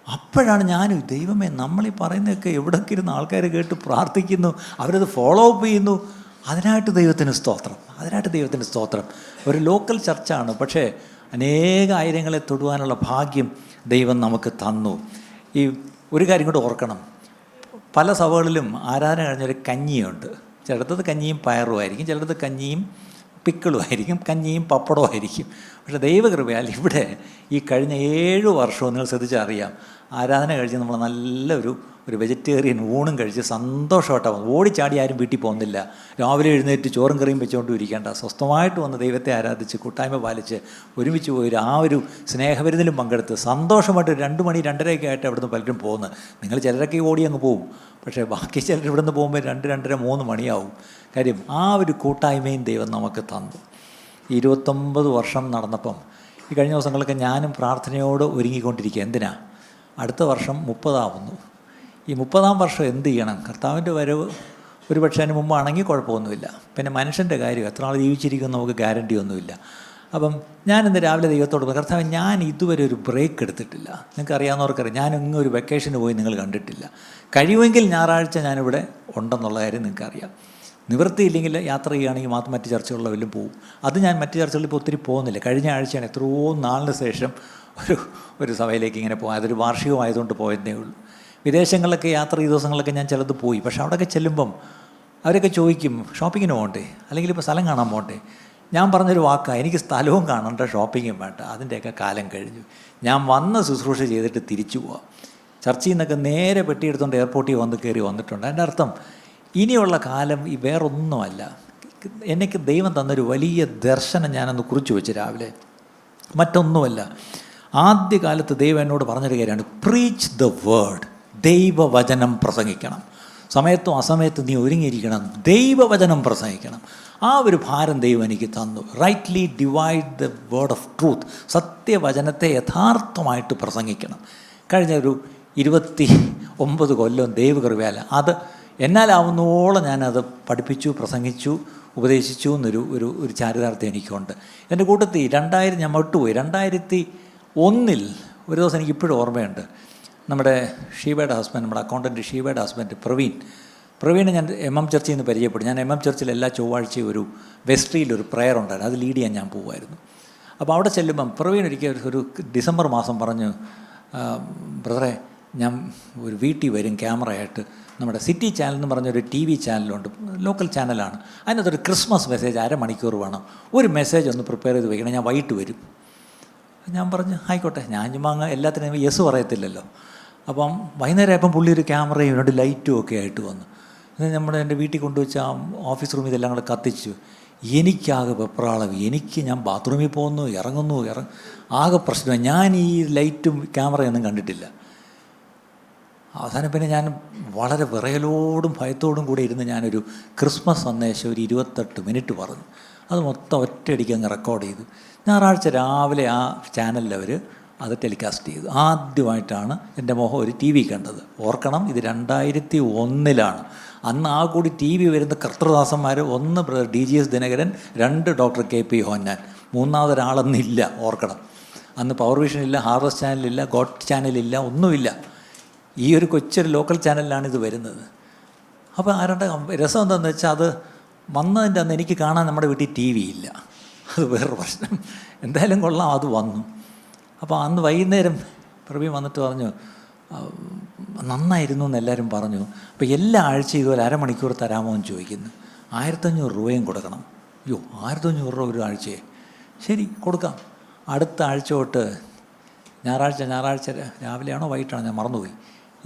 Speaker 1: അപ്പോഴാണ് ഞാനും ദൈവമേ നമ്മളീ പറയുന്നതൊക്കെ എവിടെയൊക്കെ ഇരുന്ന് ആൾക്കാർ കേട്ട് പ്രാർത്ഥിക്കുന്നു, അവരത് ഫോളോ അപ്പ് ചെയ്യുന്നു. അതിനായിട്ട് ദൈവത്തിന് സ്തോത്രം. ഒരു ലോക്കൽ ചർച്ചാണ്, പക്ഷേ ആയിരങ്ങളെ തൊടുവാനുള്ള ഭാഗ്യം ദൈവം നമുക്ക് തന്നു. ഈ ഒരു കാര്യം കൂടെ ഓർക്കണം, പല സഭകളിലും ആരാധന കഴിഞ്ഞൊരു കഞ്ഞിയുണ്ട്. ചിലടത്തത് കഞ്ഞിയും പയറും ആയിരിക്കും, ചിലടത്ത് കഞ്ഞിയും പിക്കിളും ആയിരിക്കും, കഞ്ഞിയും പപ്പടവും ആയിരിക്കും. പക്ഷേ ദൈവകൃപയാൽ ഇവിടെ ഈ കഴിഞ്ഞ 7 വർഷവും നിങ്ങൾ ശ്രദ്ധിച്ചറിയാം, ആരാധന കഴിച്ച് നമ്മൾ നല്ലൊരു വെജിറ്റേറിയൻ ഊണും കഴിച്ച് സന്തോഷമായിട്ടാണ് ഓടിച്ചാടി ആരും വീട്ടിൽ പോകുന്നില്ല. രാവിലെ എഴുന്നേറ്റ് ചോറും കറിയും വെച്ചുകൊണ്ടും ഇരിക്കേണ്ട, സ്വസ്ഥമായിട്ട് വന്ന് ദൈവത്തെ ആരാധിച്ച് കൂട്ടായ്മ പാലിച്ച് ഒരുമിച്ച് പോയി ആ ഒരു സ്നേഹവിരുന്നിലും പങ്കെടുത്ത് സന്തോഷമായിട്ട് 2 മണി 2:30 ആയിട്ട് അവിടുന്ന് പലരും പോകുന്നത്. നിങ്ങൾ ചിലരൊക്കെ ഓടി അങ്ങ് പോകും, പക്ഷേ ബാക്കി ചിലർ ഇവിടുന്ന് പോകുമ്പോൾ 2, 2:30, 3 മണിയാവും. കാര്യം ആ ഒരു കൂട്ടായ്മയും ദൈവം നമുക്ക് തന്നു. 29 വർഷം നടന്നപ്പം ഈ കഴിഞ്ഞ ദിവസങ്ങളൊക്കെ ഞാനും പ്രാർത്ഥനയോട് ഒരുങ്ങിക്കൊണ്ടിരിക്കുക. എന്തിനാ? അടുത്ത വർഷം 30 ആവുന്നു. ഈ 30-ാം വർഷം എന്ത് ചെയ്യണം? കർത്താവിൻ്റെ വരവ് ഒരു പക്ഷേ അതിന് മുമ്പാണെങ്കിൽ കുഴപ്പമൊന്നുമില്ല. പിന്നെ മനുഷ്യൻ്റെ കാര്യം എത്ര നാൾ ജീവിച്ചിരിക്കുമെന്ന് നമുക്ക് ഗ്യാരണ്ടി ഒന്നുമില്ല. അപ്പം ഞാനിന്ന് രാവിലെ ദൈവത്തോട് പറഞ്ഞു, കർത്താവ് ഞാൻ ഇതുവരെ ഒരു ബ്രേക്ക് എടുത്തിട്ടില്ല. നിങ്ങൾക്ക് അറിയാവുന്നവർക്കറിയാം, ഞാനിങ്ങ് ഒരു വെക്കേഷന് പോയി നിങ്ങൾ കണ്ടിട്ടില്ല. കഴിയുമെങ്കിൽ ഞായറാഴ്ച ഞാനിവിടെ ഉണ്ടെന്നുള്ള കാര്യം നിങ്ങൾക്കറിയാം. നിവൃത്തിയില്ലെങ്കിൽ യാത്ര ചെയ്യുകയാണെങ്കിൽ മാത്രം മറ്റ് ചർച്ചകളിലെല്ലാം പോകും. അത് ഞാൻ മറ്റ് ചർച്ചകളിൽ ഇപ്പോൾ ഒത്തിരി പോകുന്നില്ല. കഴിഞ്ഞ ആഴ്ചയാണ് എത്രയോ നാളിന് ശേഷം ഒരു സഭയിലേക്ക് ഇങ്ങനെ പോകാം. അതൊരു വാർഷികമായതുകൊണ്ട് പോയതേ ഉള്ളൂ. വിദേശങ്ങളിലൊക്കെ യാത്ര ഈ ദിവസങ്ങളിലൊക്കെ ഞാൻ ചിലത് പോയി. പക്ഷേ അവിടെയൊക്കെ ചെല്ലുമ്പം അവരൊക്കെ ചോദിക്കും, ഷോപ്പിങ്ങിന് പോകണ്ടേ, അല്ലെങ്കിൽ ഇപ്പോൾ സ്ഥലം കാണാൻ പോകണ്ടേ? ഞാൻ പറഞ്ഞൊരു വാക്കാണ്, എനിക്ക് സ്ഥലവും കാണണ്ട ഷോപ്പിങ്ങും വേണ്ട, അതിൻ്റെയൊക്കെ കാലം കഴിഞ്ഞു. ഞാൻ വന്ന ശുശ്രൂഷ ചെയ്തിട്ട് തിരിച്ചു പോവാം. ചർച്ചയിൽ നിന്നൊക്കെ നേരെ പെട്ടിയെടുത്തുകൊണ്ട് എയർപോർട്ടിൽ വന്നിട്ടുണ്ട്. അതിൻ്റെ അർത്ഥം ഇനിയുള്ള കാലം ഈ വേറൊന്നുമല്ല. എനിക്ക് ദൈവം തന്നൊരു വലിയ ദർശനം ഞാനൊന്ന് കുറിച്ച് വെച്ച് രാവിലെ, മറ്റൊന്നുമല്ല. ആദ്യകാലത്ത് ദൈവം എന്നോട് പറഞ്ഞൊരു കാര്യമാണ്, പ്രീച്ച് ദ വേർഡ്. ദൈവവചനം പ്രസംഗിക്കണം. സമയത്തും അസമയത്തും നീ ഒരുങ്ങിയിരിക്കണം, ദൈവവചനം പ്രസംഗിക്കണം. ആ ഒരു ഭാരം ദൈവം എനിക്ക് തന്നു. Rightly divide the word of truth. സത്യവചനത്തെ യഥാർത്ഥമായിട്ട് പ്രസംഗിക്കണം. കഴിഞ്ഞ ഒരു 29 കൊല്ലം ദൈവകൃപയാൽ അത് എന്നാലാവുന്നോളം ഞാനത് പഠിപ്പിച്ചു, പ്രസംഗിച്ചു, ഉപദേശിച്ചു എന്നൊരു ചാരിതാർത്ഥ്യം എനിക്കുണ്ട്. എൻ്റെ കൂട്ടത്തിൽ ഞാൻ വിട്ടുപോയി. 2001 ഒരു ദിവസം എനിക്കിപ്പോഴും ഓർമ്മയുണ്ട്. നമ്മുടെ ഷീബയുടെ ഹസ്ബൻഡ്, നമ്മുടെ അക്കൗണ്ടൻറ്റ് ഷീബയുടെ ഹസ്ബൻഡ് പ്രവീണെ ഞാൻ MM ചർച്ചിൽ നിന്ന് പരിചയപ്പെട്ടു. ഞാൻ MM ചർച്ചിൽ എല്ലാ ചൊവ്വാഴ്ചയും ഒരു വെസ്ട്രിയിലൊരു പ്രെയർ ഉണ്ടായിരുന്നു, അത് ലീഡ് ചെയ്യാൻ ഞാൻ പോകുമായിരുന്നു. അപ്പോൾ അവിടെ ചെല്ലുമ്പം പ്രവീൺ ഒരിക്കൽ ഒരു ഡിസംബർ മാസം പറഞ്ഞു, ബ്രദറെ ഞാൻ ഒരു വീട്ടിൽ വരും ക്യാമറയായിട്ട്. നമ്മുടെ സിറ്റി ചാനൽ എന്ന് പറഞ്ഞൊരു TV ചാനലുണ്ട്, ലോക്കൽ ചാനലാണ്. അതിനകത്തൊരു ക്രിസ്മസ് മെസ്സേജ് 1/2 മണിക്കൂർ വേണം, ഒരു മെസ്സേജ് ഒന്ന് പ്രിപ്പയർ ചെയ്ത് വയ്ക്കണം, ഞാൻ വൈകിട്ട് വരും. ഞാൻ പറഞ്ഞു ആയിക്കോട്ടെ. ഞാൻ ചുമ്മാ എല്ലാത്തിനും യെസ് പറയത്തില്ലല്ലോ. അപ്പം വൈകുന്നേരം ആയപ്പം പുള്ളി ഒരു ക്യാമറയും 2 ലൈറ്റും ഒക്കെ ആയിട്ട് വന്നു. എൻ്റെ വീട്ടിൽ കൊണ്ടുവച്ച് ആ ഓഫീസ് റൂമിൽ ഇതെല്ലാം കൂടെ കത്തിച്ചു. എനിക്കാകെ വെപ്രാളം. ഞാൻ ബാത്റൂമിൽ പോകുന്നു, ഇറങ്ങുന്നു, ആകെ പ്രശ്നമാണ്. ഞാൻ ഈ ലൈറ്റും ക്യാമറയൊന്നും കണ്ടിട്ടില്ല. അവസാനം പിന്നെ ഞാൻ വളരെ വിറയലോടും ഭയത്തോടും കൂടി ഇരുന്ന് ഞാനൊരു ക്രിസ്മസ് സന്ദേശം ഒരു 28 മിനിറ്റ് പറഞ്ഞു. അത് മൊത്തം ഒറ്റയടിക്ക് അങ്ങ് റെക്കോർഡ് ചെയ്തു. ഞായറാഴ്ച രാവിലെ ആ ചാനലിൽ അവർ അത് ടെലികാസ്റ്റ് ചെയ്തു. ആദ്യമായിട്ടാണ് എൻ്റെ മുഖം ഒരു TV കണ്ടത്. ഓർക്കണം, ഇത് 2001 അന്ന് ആ കൂടി TV വരുന്ന കർത്തൃദാസന്മാർ, 1 DGS ദിനകരൻ, 2 ഡോക്ടർ KP ഹോന്നാൻ, മൂന്നാമതൊരാളൊന്നില്ല. ഓർക്കണം, അന്ന് പവർ വിഷൻ ഇല്ല, ഹാർവസ്റ്റ് ചാനലില്ല, ഗോഡ് ചാനലില്ല, ഒന്നുമില്ല. ഈ ഒരു കൊച്ചൊരു ലോക്കൽ ചാനലിലാണ് ഇത് വരുന്നത്. അപ്പോൾ ആരുടെ രസം എന്താണെന്ന് വെച്ചാൽ, അത് വന്നതിൻ്റെ അന്ന് എനിക്ക് കാണാൻ നമ്മുടെ വീട്ടിൽ TV ഇല്ല. അത് വേറൊരു പ്രശ്നം. എന്തായാലും കൊള്ളാം, അത് വന്നു. അപ്പോൾ അന്ന് വൈകുന്നേരം പ്രവീൺ വന്നിട്ട് പറഞ്ഞു, നന്നായിരുന്നു എന്ന് എല്ലാവരും പറഞ്ഞു. അപ്പോൾ എല്ലാ ആഴ്ചയും ഇതുപോലെ അരമണിക്കൂർ തരാമോ എന്ന് ചോദിക്കുന്നു. 1500 രൂപയും കൊടുക്കണം. അയ്യോ, 1500 രൂപ ഒരു ആഴ്ചയെ? ശരി, കൊടുക്കാം. അടുത്ത ആഴ്ച തൊട്ട് ഞായറാഴ്ച രാവിലെയാണോ വൈകിട്ടാണോ ഞാൻ മറന്നുപോയി,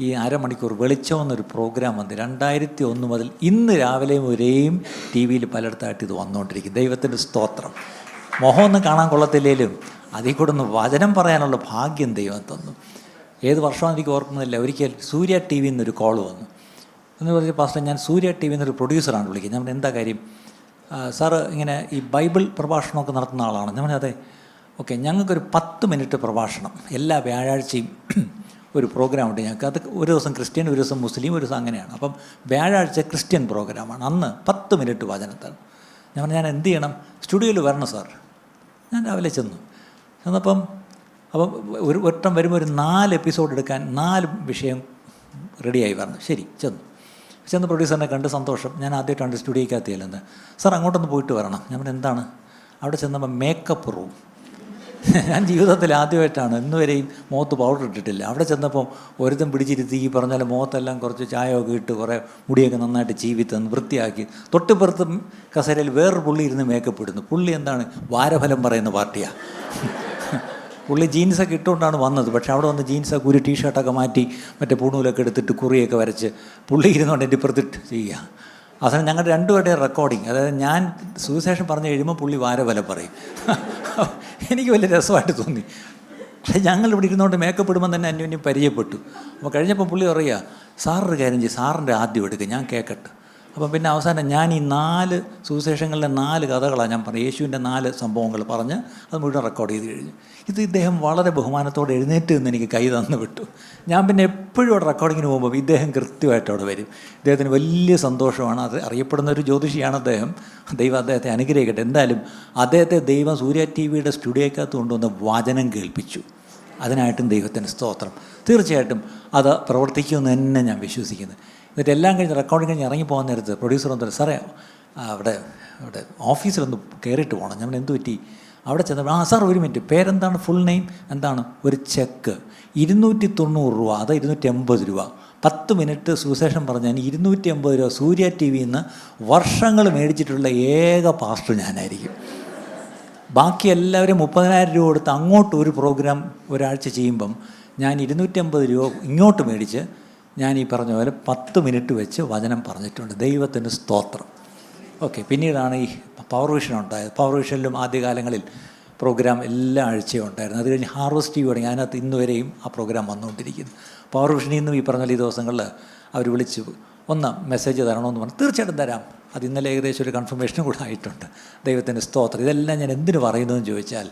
Speaker 1: ഈ അരമണിക്കൂർ വെളിച്ചം എന്നൊരു പ്രോഗ്രാം വന്ന് 2001 മുതൽ ഇന്ന് രാവിലെയും ഒരേയും ടി വിയിൽ പലയിടത്തായിട്ട് ഇത് വന്നുകൊണ്ടിരിക്കും. ദൈവത്തിൻ്റെ സ്തോത്രം. മുഖമൊന്നും കാണാൻ കൊള്ളത്തില്ലേലും അതിൽ കൂടെ ഒന്ന് വചനം പറയാനുള്ള ഭാഗ്യം ദൈവം തന്നു. ഏത് വർഷമാണ് എനിക്ക് ഓർക്കുന്നില്ല. ഒരിക്കൽ സൂര്യ ടി വിയിൽ നിന്നൊരു കോൾ വന്നു. എന്ന് പറഞ്ഞ പാസ്റ്റർ, ഞാൻ സൂര്യ ടി വിയിൽ നിന്നൊരു പ്രൊഡ്യൂസറാണ് വിളിക്കുന്നത്. ഞാൻ എന്താ കാര്യം? സാറ് ഇങ്ങനെ ഈ ബൈബിൾ പ്രഭാഷണമൊക്കെ നടത്തുന്ന ആളാണ്. ഞാൻ പറഞ്ഞത് അതെ. ഓക്കെ, ഞങ്ങൾക്കൊരു 10 മിനിറ്റ് പ്രഭാഷണം എല്ലാ വ്യാഴാഴ്ചയും ഒരു പ്രോഗ്രാം ഉണ്ട് ഞങ്ങൾക്ക്. അത് ഒരു ദിവസം ക്രിസ്ത്യൻ, ഒരു ദിവസം മുസ്ലിം, ഒരു ദിവസം അങ്ങനെയാണ്. അപ്പം വ്യാഴാഴ്ച ക്രിസ്ത്യൻ പ്രോഗ്രാമാണ്. അന്ന് 10 മിനിറ്റ് വചനത്താണ്. ഞാൻ പറഞ്ഞു, ഞാൻ എന്ത് ചെയ്യണം? സ്റ്റുഡിയോയിൽ വരണം സാർ. ഞാൻ രാവിലെ ചെന്നപ്പം ഒരു വട്ടം വരുമ്പോൾ ഒരു 4 എപ്പിസോഡ് എടുക്കാൻ 4 വിഷയം റെഡിയായി വരണം. ശരി, ചെന്ന് പ്രൊഡ്യൂസറിനെ കണ്ട് സന്തോഷം. ഞാൻ ആദ്യമായിട്ടാണ് സ്റ്റുഡിയോയ്ക്കകത്ത് ചെല്ലുന്നത്. സാർ അങ്ങോട്ടൊന്ന് പോയിട്ട് വരണം. ഞാൻ പറഞ്ഞു, എന്താണ്? അവിടെ ചെന്നപ്പോൾ മേക്കപ്പ് റൂം. ഞാൻ ജീവിതത്തിൽ ആദ്യമായിട്ടാണ്, ഇന്നുവരെയും മുഖത്ത് പൗഡർ ഇട്ടിട്ടില്ല. അവിടെ ചെന്നപ്പം ഒരുത്തം പിടിച്ചിരുത്തി ഈ പറഞ്ഞാൽ മുഖത്തെല്ലാം കുറച്ച് ചായയൊക്കെ ഇട്ട് കുറേ മുടിയൊക്കെ നന്നായിട്ട് ചീവി തന്ന് വൃത്തിയാക്കി. തൊട്ടിപ്പുറത്ത് കസേരയിൽ വേറൊരു പുള്ളി ഇരുന്ന് മേക്കപ്പ് ഇടുന്നു. പുള്ളി എന്താണ്, വാരഫലം പറയുന്ന പാർട്ടിയാണ്. പുള്ളി ജീൻസൊക്കെ ഇട്ടുകൊണ്ടാണ് വന്നത്. പക്ഷേ അവിടെ വന്ന് ജീൻസൊക്കെ ഒരു ടീഷർട്ടൊക്കെ മാറ്റി മറ്റേ പൂണൂലൊക്കെ എടുത്തിട്ട് കുറിയൊക്കെ വരച്ച് പുള്ളി ഇരുന്നുകൊണ്ട് എൻ്റെ ഇപ്പുറത്തിട്ട് ചെയ്യുക. അവസാനം ഞങ്ങളുടെ രണ്ടുപേരുടെയും റെക്കോർഡിങ്, അതായത് ഞാൻ സുവിശേഷം പറഞ്ഞു കഴിയുമ്പോൾ പുള്ളി വാരഫലം പറയും. എനിക്ക് വലിയ രസമായിട്ട് തോന്നി. പക്ഷേ ഞങ്ങൾ ഇവിടെ ഇരുന്നുകൊണ്ട് മേക്കപ്പ് ഇടുമ്പോൾ തന്നെ അന്യോന്യം പരിചയപ്പെട്ടു. അപ്പോൾ കഴിഞ്ഞപ്പോൾ പുള്ളി പറയുക, സാറൊരു കാര്യം ചെയ്യും, സാറിൻ്റെ ആദ്യം എടുക്കുക, ഞാൻ കേൾക്കട്ടെ. അപ്പം പിന്നെ അവസാനം ഞാൻ ഈ 4 സുവിശേഷങ്ങളിലെ 4 കഥകളാണ് ഞാൻ പറഞ്ഞു. യേശുവിൻ്റെ 4 സംഭവങ്ങൾ പറഞ്ഞ് അത് മുഴുവൻ റെക്കോർഡ് ചെയ്ത് കഴിഞ്ഞു. ഇത് ഇദ്ദേഹം വളരെ ബഹുമാനത്തോടെ എഴുന്നേറ്റ് നിന്ന് എനിക്ക് കൈ തന്നു വിട്ടു. ഞാൻ പിന്നെ എപ്പോഴും അവിടെ റെക്കോർഡിങ്ങിന് പോകുമ്പോൾ ഇദ്ദേഹം കൃത്യമായിട്ട് അവിടെ വരും. ഇദ്ദേഹത്തിന് വലിയ സന്തോഷമാണ്. അത് അറിയപ്പെടുന്ന ഒരു ജ്യോതിഷിയാണ് അദ്ദേഹം. ദൈവം അദ്ദേഹത്തെ അനുഗ്രഹിക്കട്ടെ. എന്തായാലും അദ്ദേഹത്തെ ദൈവം സൂര്യ ടി വിയുടെ സ്റ്റുഡിയോക്കകത്ത് കൊണ്ടുവന്ന് വചനം കേൾപ്പിച്ചു. അതിനായിട്ടും ദൈവത്തിന് സ്തോത്രം. തീർച്ചയായിട്ടും അത് പ്രവർത്തിക്കുമെന്ന് തന്നെ ഞാൻ വിശ്വസിക്കുന്നു. എന്നിട്ട് എല്ലാം കഴിഞ്ഞ് റെക്കോർഡിങ് കഴിഞ്ഞ് ഇറങ്ങി പോകാൻ നേരത്ത് പ്രൊഡ്യൂസർ ഒന്നും സാറേ അവിടെ ഓഫീസിലൊന്ന് കയറിയിട്ട് പോകണം. ഞാൻ എന്ത് പറ്റി? അവിടെ ചെന്നപ്പോൾ സാർ ഒരു മിനിറ്റ്, പേരെന്താണ്, ഫുൾ നെയിം എന്താണ്? ഒരു ചെക്ക് 290 രൂപ, അത് 280 രൂപ, 10 മിനിറ്റ് സുവിശേഷം പറഞ്ഞാൽ 280 രൂപ സൂര്യ ടി വിയിൽ നിന്ന് വർഷങ്ങൾ മേടിച്ചിട്ടുള്ള ഏക പാസ്റ്റർ ഞാനായിരിക്കും. ബാക്കി എല്ലാവരും 30,000 രൂപ കൊടുത്ത് അങ്ങോട്ട് ഒരു പ്രോഗ്രാം ഒരാഴ്ച ചെയ്യുമ്പം ഞാൻ 250 രൂപ ഇങ്ങോട്ട് മേടിച്ച് ഞാൻ ഈ പറഞ്ഞ പോലെ 10 മിനിറ്റ് വെച്ച് വചനം പറഞ്ഞിട്ടുണ്ട്. ദൈവത്തിന് സ്തോത്രം. ഓക്കെ, പിന്നീടാണ് ഈ പവർ വിഷൻ ഉണ്ടായത്. പവർ വിഷനിലും ആദ്യകാലങ്ങളിൽ പ്രോഗ്രാം എല്ലാ ആഴ്ചയും ഉണ്ടായിരുന്നു. അത് കഴിഞ്ഞ് ഹാർവസ്റ്റ് ടി വി തുടങ്ങി. അതിനകത്ത് ഇന്ന് വരെയും ആ പ്രോഗ്രാം വന്നുകൊണ്ടിരിക്കുന്നു. പവർ വിഷനിൽ നിന്നും ഈ പറഞ്ഞ പോലെ ഈ ദിവസങ്ങളിൽ അവർ വിളിച്ച് ഒന്ന് മെസ്സേജ് തരണമെന്ന് പറഞ്ഞു. തീർച്ചയായിട്ടും തരാം. അത് ഇന്നലെ ഏകദേശം ഒരു കൺഫർമേഷനും കൂടെ ആയിട്ടുണ്ട്. ദൈവത്തിൻ്റെ സ്തോത്രം. ഇതെല്ലാം ഞാൻ എന്തിനു പറയുന്നതെന്ന് ചോദിച്ചാൽ,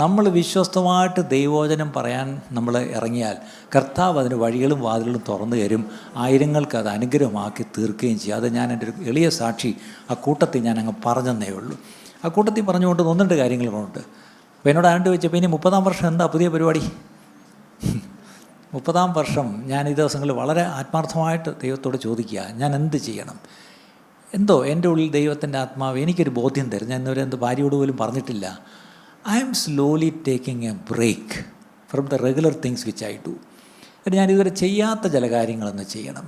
Speaker 1: നമ്മൾ വിശ്വസ്തമായിട്ട് ദൈവവചനം പറയാൻ നമ്മൾ ഇറങ്ങിയാൽ കർത്താവ് അതിന് വഴികളും വാതിലുകളും തുറന്നു തരും. ആയിരങ്ങൾക്ക് അത് അനുഗ്രഹമാക്കി തീർക്കുകയും ചെയ്യും. അത് ഞാൻ എൻ്റെ ഒരു എളിയ സാക്ഷി ആ കൂട്ടത്തിൽ ഞാൻ അങ്ങ് പറഞ്ഞതേ ഉള്ളൂ. ആ കൂട്ടത്തിൽ പറഞ്ഞുകൊണ്ട് 1-2 കാര്യങ്ങളുണ്ട്. അപ്പോൾ എന്നോട് ആണ്ട് ചോദിച്ചപ്പോൾ ഇനി 30-ാം വർഷം എന്താ പുതിയ പരിപാടി? 30-ാം വർഷം ഞാൻ ഈ ദിവസങ്ങളിൽ വളരെ ആത്മാർത്ഥമായിട്ട് ദൈവത്തോട് ചോദിക്കുക, ഞാൻ എന്ത് ചെയ്യണം? എന്തോ എൻ്റെ ഉള്ളിൽ ദൈവത്തിൻ്റെ ആത്മാവ് എനിക്കൊരു ബോധ്യം തരും. ഞാൻ ഇന്നുവരെ ഭാര്യയോട് പോലും പറഞ്ഞിട്ടില്ല. I am slowly taking a break from the regular things which I do. ഞാനിതുവരെ ചെയ്യാത്ത ചില കാര്യങ്ങളൊന്ന് ചെയ്യണം.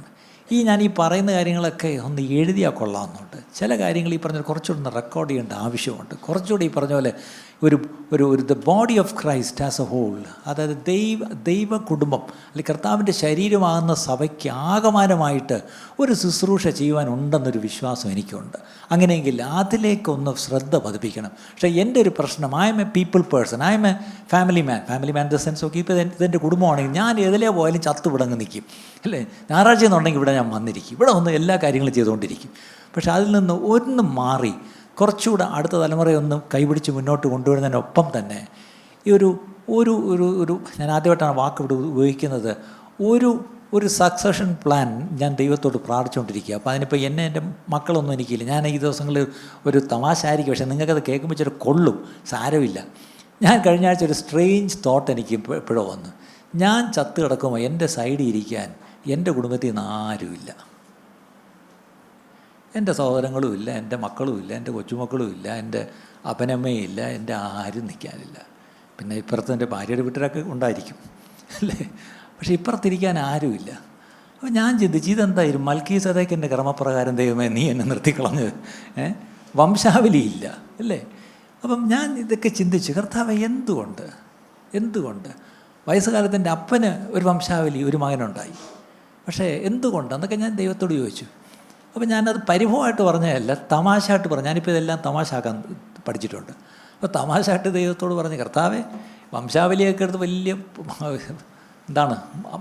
Speaker 1: ഞാൻ ഈ പറയുന്ന കാര്യങ്ങളൊക്കെ ഒന്ന് എഴുതിയാൽ കൊള്ളാമെന്നുണ്ട്. ചില കാര്യങ്ങൾ ഈ പറഞ്ഞ കുറച്ചുകൂടി ഒന്ന് റെക്കോർഡ് ചെയ്യേണ്ട ആവശ്യമുണ്ട്. കുറച്ചുകൂടി ഈ പറഞ്ഞ പോലെ ഒരു the body of Christ as a whole, അതായത് ദൈവ കുടുംബം അല്ലെങ്കിൽ കർത്താവിൻ്റെ ശരീരമാകുന്ന സഭയ്ക്ക് ആകമാനമായിട്ട് ഒരു ശുശ്രൂഷ ചെയ്യുവാനുണ്ടെന്നൊരു വിശ്വാസം എനിക്കുണ്ട്. അങ്ങനെയെങ്കിൽ അതിലേക്കൊന്ന് ശ്രദ്ധ പതിപ്പിക്കണം. പക്ഷേ എൻ്റെ ഒരു പ്രശ്നം, I M A people person, I M A family man the sense okay. ഇപ്പോൾ ഇതെൻ്റെ കുടുംബമാണെങ്കിൽ ഞാൻ ഏതിലേ പോയാലും ചത്തുവിടങ്ങ് നിൽക്കും അല്ലേ. ഞായറാഴ്ച എന്നുണ്ടെങ്കിൽ ഇവിടെ ഞാൻ വന്നിരിക്കും, ഇവിടെ വന്ന് എല്ലാ കാര്യങ്ങളും ചെയ്തുകൊണ്ടിരിക്കും. പക്ഷെ അതിൽ നിന്ന് ഒന്ന് മാറി കുറച്ചുകൂടെ അടുത്ത തലമുറയൊന്ന് കൈപിടിച്ച് മുന്നോട്ട് കൊണ്ടുവരുന്നതിനൊപ്പം തന്നെ ഈ ഒരു ഞാൻ ആദ്യമായിട്ടാണ് വാക്ക് ഇവിടെ ഉപയോഗിക്കുന്നത്, ഒരു സക്സഷൻ പ്ലാൻ ഞാൻ ദൈവത്തോട് പ്രാർത്ഥിച്ചുകൊണ്ടിരിക്കുക. അപ്പോൾ അതിനിപ്പോൾ എൻ്റെ മക്കളൊന്നും എനിക്കില്ല. ഞാൻ ഈ ദിവസങ്ങളിൽ ഒരു തമാശ ആയിരിക്കും, പക്ഷേ നിങ്ങൾക്കത് കേൾക്കുമ്പോൾ ഇച്ചിരി കൊള്ളും, സാരമില്ല. ഞാൻ കഴിഞ്ഞ ആഴ്ച ഒരു സ്ട്രേഞ്ച് തോട്ട് എനിക്ക് എപ്പോഴോ വന്നു. ഞാൻ ചത്ത് കിടക്കുമ്പോൾ എൻ്റെ സൈഡിൽ ഇരിക്കാൻ എൻ്റെ കുടുംബത്തിൽ നിന്ന് ആരുമില്ല. എൻ്റെ സഹോദരങ്ങളും ഇല്ല, എൻ്റെ മക്കളും ഇല്ല, എൻ്റെ കൊച്ചുമക്കളും ഇല്ല, എൻ്റെ അപ്പനമ്മയും ഇല്ല, എൻ്റെ ആരും നിൽക്കാനില്ല. പിന്നെ ഇപ്പുറത്ത് എൻ്റെ ഭാര്യയുടെ വീട്ടിലൊക്കെ ഉണ്ടായിരിക്കും അല്ലേ, പക്ഷേ ഇപ്പുറത്തിരിക്കാൻ ആരുമില്ല. അപ്പോൾ ഞാൻ ചിന്തിച്ച് ഇതെന്തായാലും മൽക്കീസദേക്കിൻ്റെ ക്രമപ്രകാരം ദൈവമേ നീ എന്നെ നിർത്തിക്കളഞ്ഞത്, വംശാവലിയില്ല അല്ലേ? അപ്പം ഞാൻ ഇതൊക്കെ ചിന്തിച്ചു, കർത്താവേ എന്തുകൊണ്ട് വയസ്സുകാലത്ത് എൻ്റെ അപ്പന് ഒരു വംശാവലി, ഒരു മകനുണ്ടായി, പക്ഷേ എന്തുകൊണ്ട് എന്നൊക്കെ ഞാൻ ദൈവത്തോട് ചോദിച്ചു. അപ്പോൾ ഞാനത് പരിഭവമായിട്ട് പറഞ്ഞതല്ല, തമാശയായിട്ട് പറഞ്ഞു. ഞാനിപ്പോൾ ഇതെല്ലാം തമാശാക്കാൻ പഠിച്ചിട്ടുണ്ട്. അപ്പോൾ തമാശയായിട്ട് ദൈവത്തോട് പറഞ്ഞ്, കർത്താവേ വംശാവലിയൊക്കെ എടുത്ത് വലിയ എന്താണ്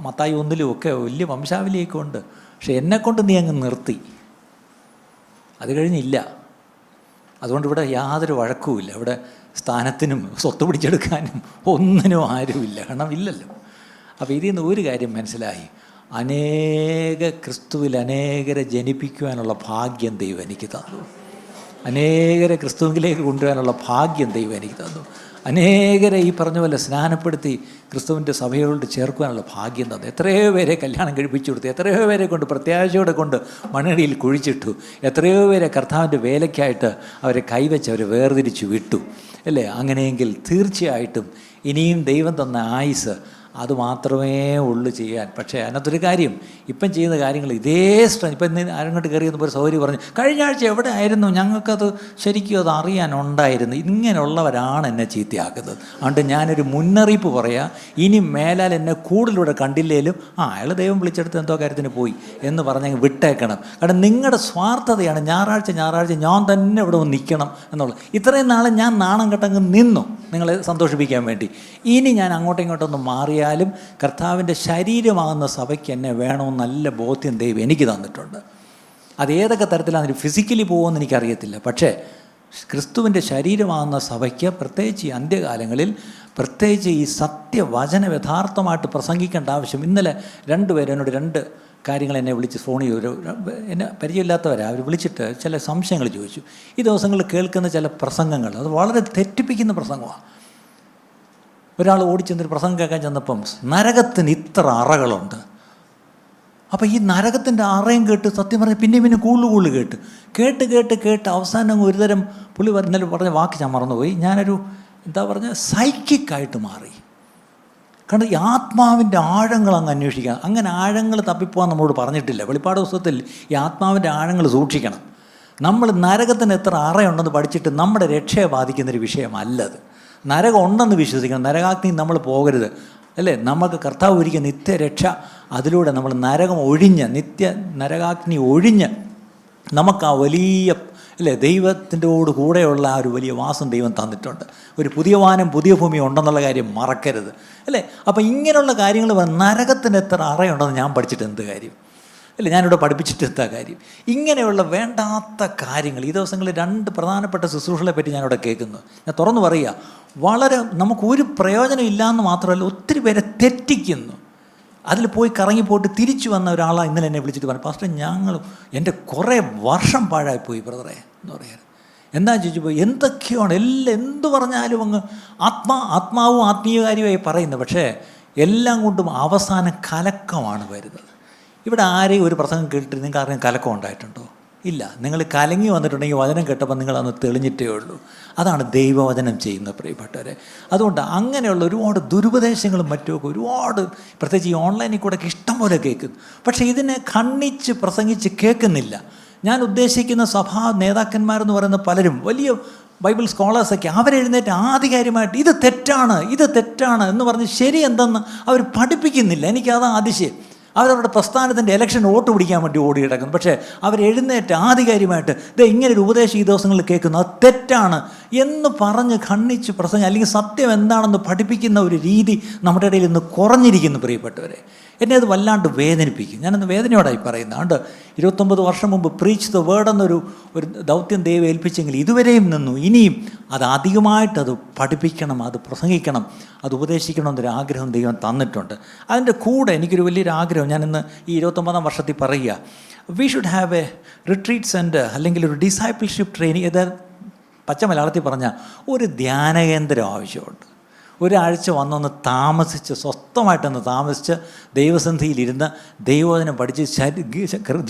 Speaker 1: മത്തായി 1 ഒക്കെ വലിയ വംശാവലിയൊക്കെ ഉണ്ട്, പക്ഷെ എന്നെക്കൊണ്ട് നീ അങ്ങ് നിർത്തി, അത് കഴിഞ്ഞില്ല. അതുകൊണ്ട് ഇവിടെ യാതൊരു വഴക്കുമില്ല, ഇവിടെ സ്ഥാനത്തിനും സ്വത്ത് പിടിച്ചെടുക്കാനും ഒന്നിനും ആരുമില്ല, കാരണം ഇല്ലല്ലോ. അപ്പോൾ ഇതിൽ നിന്ന് ഒരു കാര്യം മനസ്സിലായി, ക്രിസ്തുവിൽ അനേകരെ ജനിപ്പിക്കുവാനുള്ള ഭാഗ്യം ദൈവം എനിക്ക് തന്നു, അനേകരെ ക്രിസ്തുവിലേക്ക് കൊണ്ടുവരാനുള്ള ഭാഗ്യം ദൈവം എനിക്ക് തന്നു, അനേകരെ ഈ പറഞ്ഞ പോലെ സ്നാനപ്പെടുത്തി ക്രിസ്തുവിൻ്റെ സഭയോട് ചേർക്കുവാനുള്ള ഭാഗ്യം തന്നു, എത്രയോ പേരെ കല്യാണം കഴിപ്പിച്ചു കൊടുത്തു, എത്രയോ പേരെ കൊണ്ട് പ്രത്യാശയോടെ കൊണ്ട് മണ്ണിടിയിൽ കുഴിച്ചിട്ടു, എത്രയോ പേരെ കർത്താവിൻ്റെ വേലയ്ക്കായിട്ട് അവരെ കൈവച്ച് അവരെ വേർതിരിച്ചു വിട്ടു അല്ലേ? അങ്ങനെയെങ്കിൽ തീർച്ചയായിട്ടും ഇനിയും ദൈവം തന്ന ആയുസ് അതുമാത്രമേ ഉള്ളു ചെയ്യാൻ. പക്ഷേ അതിനകത്തൊരു കാര്യം, ഇപ്പം ചെയ്യുന്ന കാര്യങ്ങൾ ഇതേ ഇപ്പം ഇന്ന് ആരങ്ങോട്ട് കയറി വന്നപ്പോൾ ഒരു സൗകര്യം പറഞ്ഞു, കഴിഞ്ഞ ആഴ്ച എവിടെ ആയിരുന്നു, ഞങ്ങൾക്കത് ശരിക്കും അത് അറിയാനുണ്ടായിരുന്നു. ഇങ്ങനെയുള്ളവരാണ് എന്നെ ചീത്തയാക്കുന്നത്. അതുകൊണ്ട് ഞാനൊരു മുന്നറിയിപ്പ് പറയാം, ഇനി മേലാൽ എന്നെ കൂടുതലൂടെ കണ്ടില്ലേലും അയാൾ ദൈവം വിളിച്ചെടുത്ത് എന്തോ കാര്യത്തിന് പോയി എന്ന് പറഞ്ഞങ്ങ് വിട്ടേക്കണം. കാരണം നിങ്ങളുടെ സ്വാർത്ഥതയാണ് ഞായറാഴ്ച ഞാൻ തന്നെ ഇവിടെ വന്ന് നിൽക്കണം എന്നുള്ളത്. ഇത്രയും നാളെ ഞാൻ നാണം കെട്ടങ്ങ് നിന്നു നിങ്ങളെ സന്തോഷിപ്പിക്കാൻ വേണ്ടി. ഇനി ഞാൻ അങ്ങോട്ടും ഇങ്ങോട്ടൊന്ന് മാറിയാലും കർത്താവിൻ്റെ ശരീരമാകുന്ന സഭയ്ക്ക് എന്നെ വേണമെന്ന് നല്ല ബോധ്യം ദൈവം എനിക്ക് തന്നിട്ടുണ്ട്. അത് ഏതൊക്കെ തരത്തിലാണ് ഫിസിക്കലി പോകുമെന്ന് എനിക്കറിയത്തില്ല, പക്ഷേ ക്രിസ്തുവിൻ്റെ ശരീരമാകുന്ന സഭയ്ക്ക് പ്രത്യേകിച്ച് ഈ അന്ത്യകാലങ്ങളിൽ പ്രത്യേകിച്ച് ഈ സത്യവചനം യഥാർത്ഥമായിട്ട് പ്രസംഗിക്കേണ്ട ആവശ്യം. ഇന്നലെ 2 പേര് എന്നോട് 2 കാര്യങ്ങൾ എന്നെ വിളിച്ച് ഫോണിൽ എന്നെ പരിചയമില്ലാത്തവരാണ്, അവർ വിളിച്ചിട്ട് ചില സംശയങ്ങൾ ചോദിച്ചു. ഈ ദിവസങ്ങളിൽ കേൾക്കുന്ന ചില പ്രസംഗങ്ങൾ അത് വളരെ തെറ്റിപ്പിക്കുന്ന പ്രസംഗമാണ്. ഒരാൾ ഓടിച്ചെന്നൊരു പ്രസംഗം കേൾക്കാൻ ചെന്നപ്പം നരകത്തിന് ഇത്ര അറകളുണ്ട്. അപ്പോൾ ഈ നരകത്തിൻ്റെ അറയും കേട്ട് സത്യം പറഞ്ഞാൽ പിന്നെ കൂടുതൽ കേട്ട് അവസാനം ഒരുതരം പുള്ളി ഇന്നലെ പറഞ്ഞ വാക്ക് ഞാൻ മറന്നുപോയി, ഞാനൊരു സൈക്കിക്കായിട്ട് മാറി. കാരണം ഈ ആത്മാവിൻ്റെ ആഴങ്ങൾ അങ്ങ് അന്വേഷിക്കുക. അങ്ങനെ ആഴങ്ങൾ തപ്പിപ്പോകാൻ നമ്മളോട് പറഞ്ഞിട്ടില്ല. വെളിപ്പാട് പുസ്തകത്തിൽ ഈ ആത്മാവിൻ്റെ ആഴങ്ങൾ സൂക്ഷിക്കണം. നമ്മൾ നരകത്തിന് എത്ര അറയുണ്ടെന്ന് പഠിച്ചിട്ട് നമ്മുടെ രക്ഷയെ ബാധിക്കുന്നൊരു വിഷയമല്ലത്. നരകം ഉണ്ടെന്ന് വിശ്വസിക്കണം, നരകാഗ്നി നമ്മൾ പോകരുത് അല്ലേ? നമുക്ക് കർത്താവ് ഒരുക്കിയ നിത്യരക്ഷ, അതിലൂടെ നമ്മൾ നരകം ഒഴിഞ്ഞ് നരകാഗ്നി ഒഴിഞ്ഞ് നമുക്ക് ആ വലിയ അല്ലേ ദൈവത്തിൻ്റെ കൂടെയുള്ള ആ ഒരു വലിയ വാസം ദൈവം തന്നിട്ടുണ്ട്. ഒരു പുതിയ വാനം പുതിയ ഭൂമി ഉണ്ടെന്നുള്ള കാര്യം മറക്കരുത് അല്ലേ? അപ്പോൾ ഇങ്ങനെയുള്ള കാര്യങ്ങൾ നരകത്തിന് എത്ര അറയുണ്ടെന്ന് ഞാൻ പഠിച്ചിട്ട് എന്ത് കാര്യം അല്ലേ? ഞാനിവിടെ പഠിപ്പിച്ചിട്ട് എന്താ കാര്യം? ഇങ്ങനെയുള്ള വേണ്ടാത്ത കാര്യങ്ങൾ ഈ ദിവസങ്ങളിൽ 2 പ്രധാനപ്പെട്ട ശുശ്രൂഷകളെ പറ്റി ഞാനിവിടെ കേൾക്കുന്നു. ഞാൻ തുറന്നു പറയുക, വളരെ നമുക്കൊരു പ്രയോജനം ഇല്ലയെന്ന് മാത്രമല്ല, ഒത്തിരി പേരെ തെറ്റിക്കുന്നു. അതിൽ പോയി കറങ്ങിപ്പോയിട്ട് തിരിച്ചു വന്ന ഒരാളാണ് ഇന്നലെ എന്നെ വിളിച്ചിട്ട് പറഞ്ഞു, പാസ്റ്റർ എൻ്റെ കുറേ വർഷം പാഴായിപ്പോയി ബ്രദറെ എന്ന് പറയാറ്. എന്താ ചോദിച്ചപ്പോൾ എന്തൊക്കെയാണ് എന്ത് പറഞ്ഞാലും അങ്ങ് ആത്മാവും ആത്മീയ കാര്യമായി പറയുന്നത്, പക്ഷേ എല്ലാം കൊണ്ടും അവസാനം കലക്കമാണ് വരുന്നത്. ഇവിടെ ആരെയും ഒരു പ്രസംഗം കേട്ടിട്ട് നിങ്ങൾക്ക് ആരെയും കലക്കം ഉണ്ടായിട്ടുണ്ടോ? ഇല്ല. നിങ്ങൾ കലങ്ങി വന്നിട്ടുണ്ടെങ്കിൽ വചനം കേട്ടപ്പോൾ നിങ്ങളന്ന് തെളിഞ്ഞിട്ടേ ഉള്ളൂ. അതാണ് ദൈവവചനം ചെയ്യുന്ന പ്രിയപ്പെട്ടവരെ. അതുകൊണ്ട് അങ്ങനെയുള്ള ഒരുപാട് ദുരുപദേശങ്ങളും മറ്റുമൊക്കെ ഒരുപാട് പ്രത്യേകിച്ച് ഈ ഓൺലൈനിൽ കൂടെ ഇഷ്ടം പോലെ കേൾക്കുന്നു. പക്ഷേ ഇതിനെ ఖണ്ഡിച്ച് പ്രസംഗിച്ച് കേൾക്കുന്നില്ല. ഞാൻ ഉദ്ദേശിക്കുന്ന സഭാ നേതാക്കന്മാരെന്ന് പറയുന്ന പലരും വലിയ ബൈബിൾ സ്കോളേഴ്സൊക്കെ അവരെഴുന്നേറ്റ് ആധികാരികമായിട്ട് ഇത് തെറ്റാണ് എന്ന് പറഞ്ഞ് ശരി എന്തെന്ന് അവർ പഠിപ്പിക്കുന്നില്ല. എനിക്കതാണ് അതിശയം. അവരവരുടെ പ്രസ്ഥാനത്തിൻ്റെ ഇലക്ഷൻ വോട്ട് പിടിക്കാൻ വേണ്ടി ഓടി കിടക്കുന്നു. പക്ഷേ അവരെഴുന്നേറ്റ് ആധികാരികമായിട്ട് ഇങ്ങനൊരു ഉപദേശം ഈ ദിവസങ്ങളിൽ കേൾക്കുന്നു, അത് തെറ്റാണ് എന്ന് പറഞ്ഞ് ഖണ്ഡിച്ച് പ്രസംഗം അല്ലെങ്കിൽ സത്യം എന്താണെന്ന് പഠിപ്പിക്കുന്ന ഒരു രീതി നമ്മുടെ ഇടയിൽ ഇന്ന് കുറഞ്ഞിരിക്കുന്നു പ്രിയപ്പെട്ടവരെ. എന്നെ അത് വല്ലാണ്ട് വേദനിപ്പിക്കും. ഞാനന്ന് വേദനയോടായി പറയുന്നത്. അതുകൊണ്ട് 29 വർഷം മുമ്പ് പ്രീച്ച് ദ വേർഡ് എന്നൊരു ദൗത്യം ദൈവം ഏൽപ്പിച്ചെങ്കിൽ ഇതുവരെയും നിന്നു. ഇനിയും അത് അധികമായിട്ടത് പഠിപ്പിക്കണം, അത് പ്രസംഗിക്കണം, അത് ഉപദേശിക്കണം എന്നൊരു ആഗ്രഹം ദൈവം തന്നിട്ടുണ്ട്. അതിൻ്റെ കൂടെ എനിക്കൊരു വലിയൊരു ആഗ്രഹം ഞാനിന്ന് ഈ 29ാം വർഷത്തിൽ പറയുക, we should have A retreat centre അല്ലെങ്കിൽ ഒരു ഡിസൈപ്പിൾഷിപ്പ് ട്രെയിനിങ്. ഇത് പച്ച മലയാളത്തിൽ പറഞ്ഞാൽ ഒരു ധ്യാനകേന്ദ്രം ആവശ്യമുണ്ട്. ഒരാഴ്ച വന്നൊന്ന് താമസിച്ച്, സ്വസ്ഥമായിട്ടൊന്ന് താമസിച്ച്, ദൈവസന്നിധിയിലിരുന്ന് ദൈവവചനം പഠിച്ച്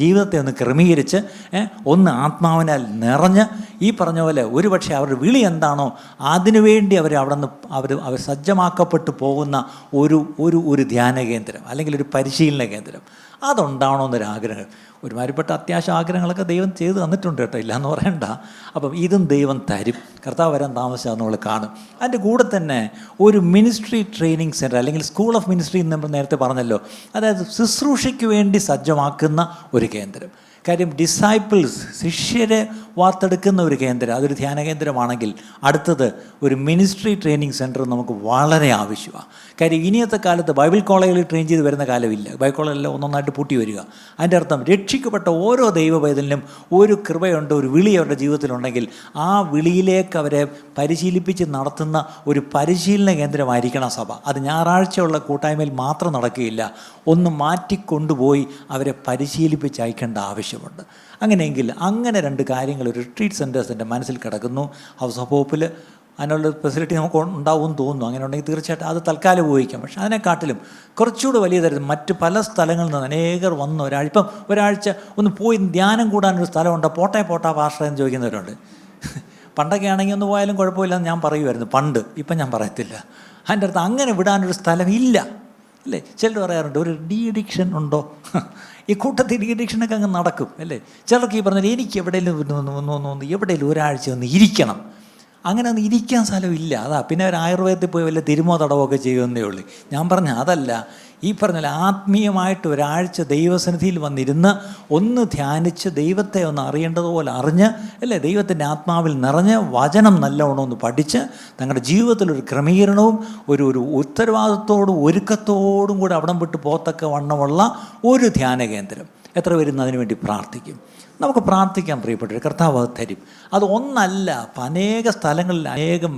Speaker 1: ജീവിതത്തെ ഒന്ന് ക്രമീകരിച്ച് ഒന്ന് ആത്മാവിനാൽ നിറഞ്ഞ് ഈ പറഞ്ഞ പോലെ ഒരുപക്ഷെ അവരുടെ വിളി എന്താണോ അതിനുവേണ്ടി അവർ സജ്ജമാക്കപ്പെട്ടു പോകുന്ന ഒരു ധ്യാന കേന്ദ്രം അല്ലെങ്കിൽ ഒരു പരിശീലന കേന്ദ്രം അതുണ്ടാവണമെന്നൊരാഗ്രഹം. ഒരുമാതിരിപ്പെട്ട അത്യാവശ്യ ആഗ്രഹങ്ങളൊക്കെ ദൈവം ചെയ്ത് തന്നിട്ടുണ്ട് കേട്ടോ, ഇല്ലയെന്ന് പറയണ്ട. അപ്പം ഇതും ദൈവം തരും. കർത്താവ് വരാൻ താമസിച്ചാൽ നമ്മൾ കാണും. അതിൻ്റെ കൂടെ തന്നെ ഒരു മിനിസ്ട്രി ട്രെയിനിങ് സെൻറ്റർ അല്ലെങ്കിൽ സ്കൂൾ ഓഫ് മിനിസ്ട്രി എന്ന് നമ്മൾ നേരത്തെ പറഞ്ഞല്ലോ, അതായത് ശുശ്രൂഷയ്ക്ക് വേണ്ടി സജ്ജമാക്കുന്ന ഒരു കേന്ദ്രം. കാര്യം ഡിസൈപ്പിൾസ്, ശിഷ്യരെ വാർത്തെടുക്കുന്ന ഒരു കേന്ദ്രം, അതൊരു ധ്യാന കേന്ദ്രമാണെങ്കിൽ അടുത്തത് ഒരു മിനിസ്ട്രി ട്രെയിനിങ് സെൻറ്റർ നമുക്ക് വളരെ ആവശ്യമാണ്. കാര്യം ഇനിയത്തെ കാലത്ത് ബൈബിൾ കോളേജുകളിൽ ട്രെയിൻ ചെയ്ത് വരുന്ന കാലമില്ല. ബൈബിൾ കോളേജെല്ലാം ഒന്നൊന്നായിട്ട് പൂട്ടി വരിക. അതിൻ്റെ അർത്ഥം രക്ഷിക്കപ്പെട്ട ഓരോ ദൈവപൈതലിനും ഒരു കൃപയുണ്ട്, ഒരു വിളി അവരുടെ ജീവിതത്തിലുണ്ടെങ്കിൽ ആ വിളിയിലേക്ക് അവരെ പരിശീലിപ്പിച്ച് നടത്തുന്ന ഒരു പരിശീലന കേന്ദ്രമായിരിക്കണം സഭ. അത് ഞായറാഴ്ചയുള്ള കൂട്ടായ്മയിൽ മാത്രം നടക്കുകയില്ല, ഒന്ന് മാറ്റിക്കൊണ്ടുപോയി അവരെ പരിശീലിപ്പിച്ച് അയക്കേണ്ട ആവശ്യമുണ്ട്. അങ്ങനെയെങ്കിൽ അങ്ങനെ രണ്ട് കാര്യങ്ങൾ ഒരു റിട്രീറ്റ് സെൻറ്റേഴ്സ് എൻ്റെ മനസ്സിൽ കിടക്കുന്നു. ഹൗസ് ഓഫ് ഹോപ്പിൽ അതിനുള്ള ഫെസിലിറ്റി നമുക്ക് ഉണ്ടാവുമെന്ന് തോന്നുന്നു. അങ്ങനെ ഉണ്ടെങ്കിൽ തീർച്ചയായിട്ടും അത് തൽക്കാലം ഉപയോഗിക്കാം. പക്ഷേ അതിനെക്കാട്ടിലും കുറച്ചുകൂടെ വലിയ തരത്തിൽ മറ്റ് പല സ്ഥലങ്ങളിൽ നിന്ന് അനേകർ വന്ന് ഒരാഴ്ച ഒന്ന് പോയി ധ്യാനം കൂടാനൊരു സ്ഥലമുണ്ട്, പോട്ടാ പാസ്റ്റർ എന്ന് ചോദിക്കുന്നവരുണ്ട്. പണ്ടൊക്കെ ആണെങ്കിൽ ഒന്ന് പോയാലും കുഴപ്പമില്ലെന്ന് ഞാൻ പറയുമായിരുന്നു പണ്ട്. ഇപ്പം ഞാൻ പറയത്തില്ല. അതിൻ്റെ അടുത്ത് അങ്ങനെ വിടാനൊരു സ്ഥലമില്ല അല്ലേ. ചിലർ പറയാറുണ്ട് ഒരു ഡി അഡിക്ഷൻ ഉണ്ടോ. ഈ കൂട്ടത്തിൽ ഡി അഡിക്ഷനൊക്കെ അങ്ങ് നടക്കും അല്ലേ. ചിലർക്ക് ഈ പറഞ്ഞാൽ എനിക്ക് എവിടെയെങ്കിലും ഒരാഴ്ച ഒന്ന് ഇരിക്കണം. അങ്ങനെ ഒന്ന് ഇരിക്കാൻ സ്ഥലമില്ല. പിന്നെ ഒരു ആയുർവേദത്തിൽ പോയി വല്ല തിരുമോ തടവൊക്കെ ചെയ്യുമെന്നേ ഉള്ളൂ. ഞാൻ പറഞ്ഞ അതല്ല. ഈ പറഞ്ഞാൽ ആത്മീയമായിട്ട് ഒരാഴ്ച ദൈവസന്നിധിയിൽ വന്നിരുന്ന് ഒന്ന് ധ്യാനിച്ച് ദൈവത്തെ ഒന്ന് അറിയേണ്ടതുപോലെ അറിഞ്ഞ് അല്ലേ, ദൈവത്തിൻ്റെ ആത്മാവിൽ നിറഞ്ഞ് വചനം നല്ലവണ്ണം ഒന്ന് പഠിച്ച് തങ്ങളുടെ ജീവിതത്തിലൊരു ക്രമീകരണവും ഒരു ഉത്തരവാദിത്തോടും ഒരുക്കത്തോടും കൂടി അവിടം വിട്ട് പോത്തക്ക വണ്ണമുള്ള ഒരു ധ്യാന കേന്ദ്രം. എത്ര പേരും അതിനുവേണ്ടി പ്രാർത്ഥിക്കും? നമുക്ക് പ്രാർത്ഥിക്കാൻ പ്രിയപ്പെട്ടവർ, കർത്താവ് അത് തരും. അത് ഒന്നല്ല, അനേക സ്ഥലങ്ങളിൽ അനേകം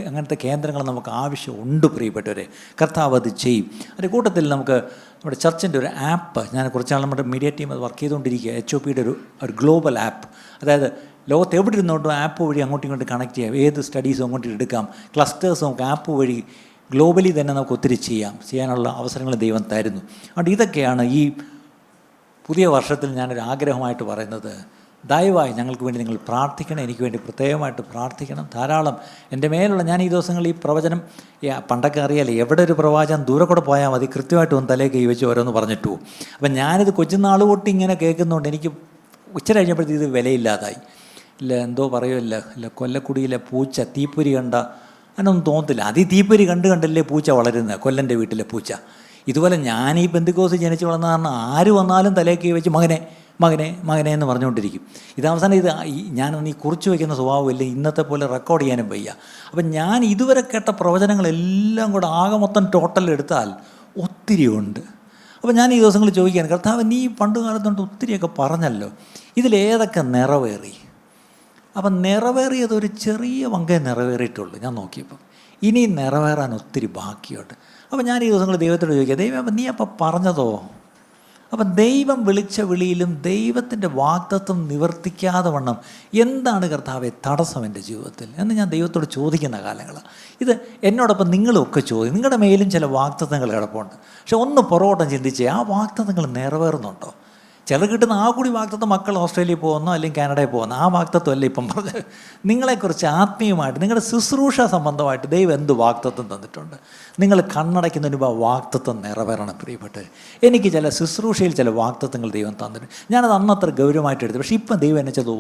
Speaker 1: അങ്ങനത്തെ കേന്ദ്രങ്ങൾ നമുക്ക് ആവശ്യമുണ്ട് പ്രിയപ്പെട്ടവരെ. കർത്താവ് അത് ചെയ്യും. അതിൻ്റെ കൂട്ടത്തിൽ നമുക്ക് നമ്മുടെ ചർച്ചിൻ്റെ ഒരു ആപ്പ്, ഞാൻ കുറച്ചാൾ നമ്മുടെ മീഡിയ ടീം അത് വർക്ക് ചെയ്തുകൊണ്ടിരിക്കുക. HOPയുടെ ഒരു ഗ്ലോബൽ ആപ്പ്, അതായത് ലോകത്ത് എവിടെ ഇരുന്നോട്ടും ആപ്പ് വഴി അങ്ങോട്ടും ഇങ്ങോട്ട് കണക്ട് ചെയ്യാം. ഏത് സ്റ്റഡീസും അങ്ങോട്ട് എടുക്കാം. ക്ലസ്റ്റേഴ്സ് നമുക്ക് ആപ്പ് വഴി ഗ്ലോബലി തന്നെ നമുക്ക് ഒത്തിരി ചെയ്യാനുള്ള അവസരങ്ങൾ ദൈവം തരുന്നു. അതുകൊണ്ട് ഇതൊക്കെയാണ് ഈ പുതിയ വർഷത്തിൽ ഞാനൊരു ആഗ്രഹമായിട്ട് പറയുന്നത്. ദയവായി ഞങ്ങൾക്ക് വേണ്ടി നിങ്ങൾ പ്രാർത്ഥിക്കണം. എനിക്ക് വേണ്ടി പ്രത്യേകമായിട്ട് പ്രാർത്ഥിക്കണം. ധാരാളം എൻ്റെ മേലുള്ള, ഞാൻ ഈ ദിവസങ്ങളിൽ ഈ പ്രവചനം പണ്ടൊക്കെ അറിയാലേ, എവിടെ ഒരു പ്രവാചകൻ ദൂരെ കൂടെ പോയാൽ മതി കൃത്യമായിട്ട് ഒന്ന് തലേ കൈ വെച്ച് ഓരോന്ന് പറഞ്ഞിട്ടു പോകും. അപ്പം ഞാനിത് കൊച്ചുനാൾ തൊട്ട് ഇങ്ങനെ കേൾക്കുന്നതുകൊണ്ട് എനിക്ക് ഉച്ച കഴിഞ്ഞപ്പോഴത്തേക്ക് ഇത് വിലയില്ലാതായി. ഇല്ല എന്തോ പറയുമല്ല, കൊല്ലക്കുടിയിലെ പൂച്ച തീപ്പൊരി കണ്ട അതിനൊന്നും തോന്നത്തില്ല. അത് ഈ തീപ്പൊരി കണ്ടല്ലേ പൂച്ച വളരുന്നത്, കൊല്ലൻ്റെ വീട്ടിലെ പൂച്ച. ഇതുപോലെ ഞാൻ ഈ പെന്തിക്കോസ് ജനിച്ച് വളർന്ന കാരണം ആര് വന്നാലും തലേക്ക് വെച്ച് മകനെ എന്ന് പറഞ്ഞുകൊണ്ടിരിക്കും. അവസാനം ഞാനൊന്ന് ഈ കുറിച്ച് വയ്ക്കുന്ന സ്വഭാവമില്ല, ഇന്നത്തെ പോലെ റെക്കോർഡ് ചെയ്യാനും വയ്യ. അപ്പം ഞാൻ ഇതുവരെ കേട്ട പ്രവചനങ്ങളെല്ലാം കൂടെ ആകെ മൊത്തം ടോട്ടൽ എടുത്താൽ ഒത്തിരി ഉണ്ട്. അപ്പം ഞാൻ ഈ ദിവസങ്ങളിൽ ചോദിക്കുകയാണ്, കർത്താവ് നീ പണ്ട് കാലത്തുകൊണ്ട് ഒത്തിരിയൊക്കെ പറഞ്ഞല്ലോ, ഇതിലേതൊക്കെ നിറവേറി? അപ്പം നിറവേറിയത് ഒരു ചെറിയ പങ്കേ നിറവേറിയിട്ടുള്ളൂ ഞാൻ നോക്കിയപ്പം. ഇനി നിറവേറാൻ ഒത്തിരി ബാക്കിയുണ്ട്. അപ്പം ഞാൻ ഈ ദിവസങ്ങൾ ദൈവത്തോട് ചോദിക്കുക, ദൈവം അപ്പം നീ അപ്പം പറഞ്ഞതോ? അപ്പം ദൈവം വിളിച്ച വിളിയിലും ദൈവത്തിൻ്റെ വാഗ്ദത്തം നിവർത്തിക്കാതെ വണ്ണം എന്താണ് കർത്താവെ തടസ്സം എൻ്റെ ജീവിതത്തിൽ എന്ന് ഞാൻ ദൈവത്തോട് ചോദിക്കുന്ന കാലങ്ങളാണ്. ഇത് എന്നോടൊപ്പം നിങ്ങളൊക്കെ ചോദിക്കും. നിങ്ങളുടെ മേലും ചില വാഗ്ദത്തങ്ങൾ കിടപ്പുണ്ട്. പക്ഷെ ഒന്ന് പുറകോട്ടം ചിന്തിച്ചേ, ആ വാഗ്ദത്തങ്ങൾ നിറവേറുന്നുണ്ടോ? ചിലർ കിട്ടുന്ന ആ കൂടി വാഗ്ദത്തം മക്കൾ ഓസ്ട്രേലിയയിൽ പോകുന്നോ അല്ലെങ്കിൽ കാനഡയിൽ പോകുന്നോ, ആ വാഗ്ദത്തമല്ല ഇപ്പം പറഞ്ഞത്. നിങ്ങളെക്കുറിച്ച് ആത്മീയമായിട്ട് നിങ്ങളുടെ ശുശ്രൂഷ സംബന്ധമായിട്ട് ദൈവം എന്ത് വാഗ്ദത്തം തന്നിട്ടുണ്ട്? നിങ്ങൾ കണ്ണടയ്ക്കുന്നതിന് മുമ്പ് ആ വാഗ്ദത്തം നിറവേറണം പ്രിയപ്പെട്ടവർ. എനിക്ക് ചില ശുശ്രൂഷയിൽ ചില വാഗ്ദത്തങ്ങൾ ദൈവം തന്നിട്ടുണ്ട്. ഞാനത് അന്നത്ര ഗൗരവമായിട്ട് എടുത്തു. പക്ഷേ ഇപ്പം ദൈവം എന്നെ ചിലത്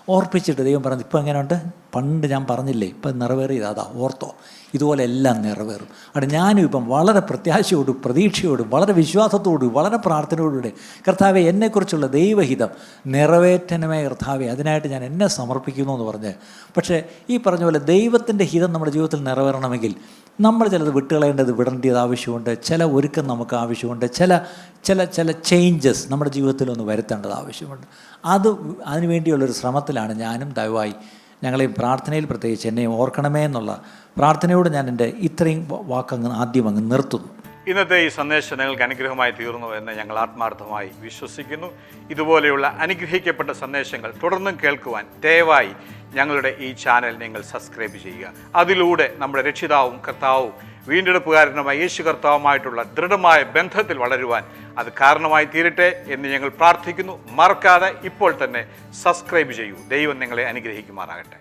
Speaker 1: ഓർപ്പിച്ചിട്ട് ദൈവം പറഞ്ഞു, ഇപ്പം എങ്ങനെയുണ്ട്? പണ്ട് ഞാൻ പറഞ്ഞില്ലേ, ഇപ്പം നിറവേറിയത് അതാ, ഓർത്തോ? ഇതുപോലെ എല്ലാം നിറവേറും. അവിടെ ഞാനും ഇപ്പം വളരെ പ്രത്യാശയോടും പ്രതീക്ഷയോടും വളരെ വിശ്വാസത്തോടും വളരെ പ്രാർത്ഥനയോടുകൂടെ കർത്താവെ എന്നെക്കുറിച്ചുള്ള ദൈവഹിതം നിറവേറ്റണമേ കർത്താവെ, അതിനായിട്ട് ഞാൻ എന്നെ സമർപ്പിക്കുന്നു എന്ന് പറഞ്ഞ്. പക്ഷേ ഈ പറഞ്ഞ പോലെ ദൈവത്തിൻ്റെ ഹിതം നമ്മുടെ ജീവിതത്തിൽ നിറവേറണമെങ്കിൽ നമ്മൾ ചിലത് വിടേണ്ടത് ആവശ്യമുണ്ട്. ചില ഒരുക്കം നമുക്ക് ആവശ്യമുണ്ട്. ചില ചേഞ്ചസ് നമ്മുടെ ജീവിതത്തിലൊന്ന് വരുത്തേണ്ടത് ആവശ്യമുണ്ട്. അതിനു വേണ്ടിയുള്ളൊരു ശ്രമത്തിലാണ് ഞാനും. ദയവായി ഞങ്ങളെയും പ്രാർത്ഥനയിൽ പ്രത്യേകിച്ച് എന്നെയും ഓർക്കണമേ എന്നുള്ള പ്രാർത്ഥനയോട് ഞാൻ എൻ്റെ ഇത്രയും വാക്കങ്ങ് ആദ്യം അങ്ങ് നിർത്തുന്നു.
Speaker 2: ഇന്നത്തെ ഈ സന്ദേശം നിങ്ങൾക്ക് അനുഗ്രഹമായി തീർന്നു എന്ന് ഞങ്ങൾ ആത്മാർത്ഥമായി വിശ്വസിക്കുന്നു. ഇതുപോലെയുള്ള അനുഗ്രഹിക്കപ്പെട്ട സന്ദേശങ്ങൾ തുടർന്നും കേൾക്കുവാൻ ദയവായി ഞങ്ങളുടെ ഈ ചാനൽ നിങ്ങൾ സബ്സ്ക്രൈബ് ചെയ്യുക. അതിലൂടെ നമ്മുടെ രക്ഷിതാവും കർത്താവും വീണ്ടെടുപ്പുകാരനുമായ യേശു കർത്താവുമായിട്ടുള്ള ദൃഢമായ ബന്ധത്തിൽ വളരുവാൻ അത് കാരണമായി തീരട്ടെ എന്ന് ഞങ്ങൾ പ്രാർത്ഥിക്കുന്നു. മറക്കാതെ ഇപ്പോൾ തന്നെ സബ്സ്ക്രൈബ് ചെയ്യൂ. ദൈവം നിങ്ങളെ അനുഗ്രഹിക്കുമാറാകട്ടെ.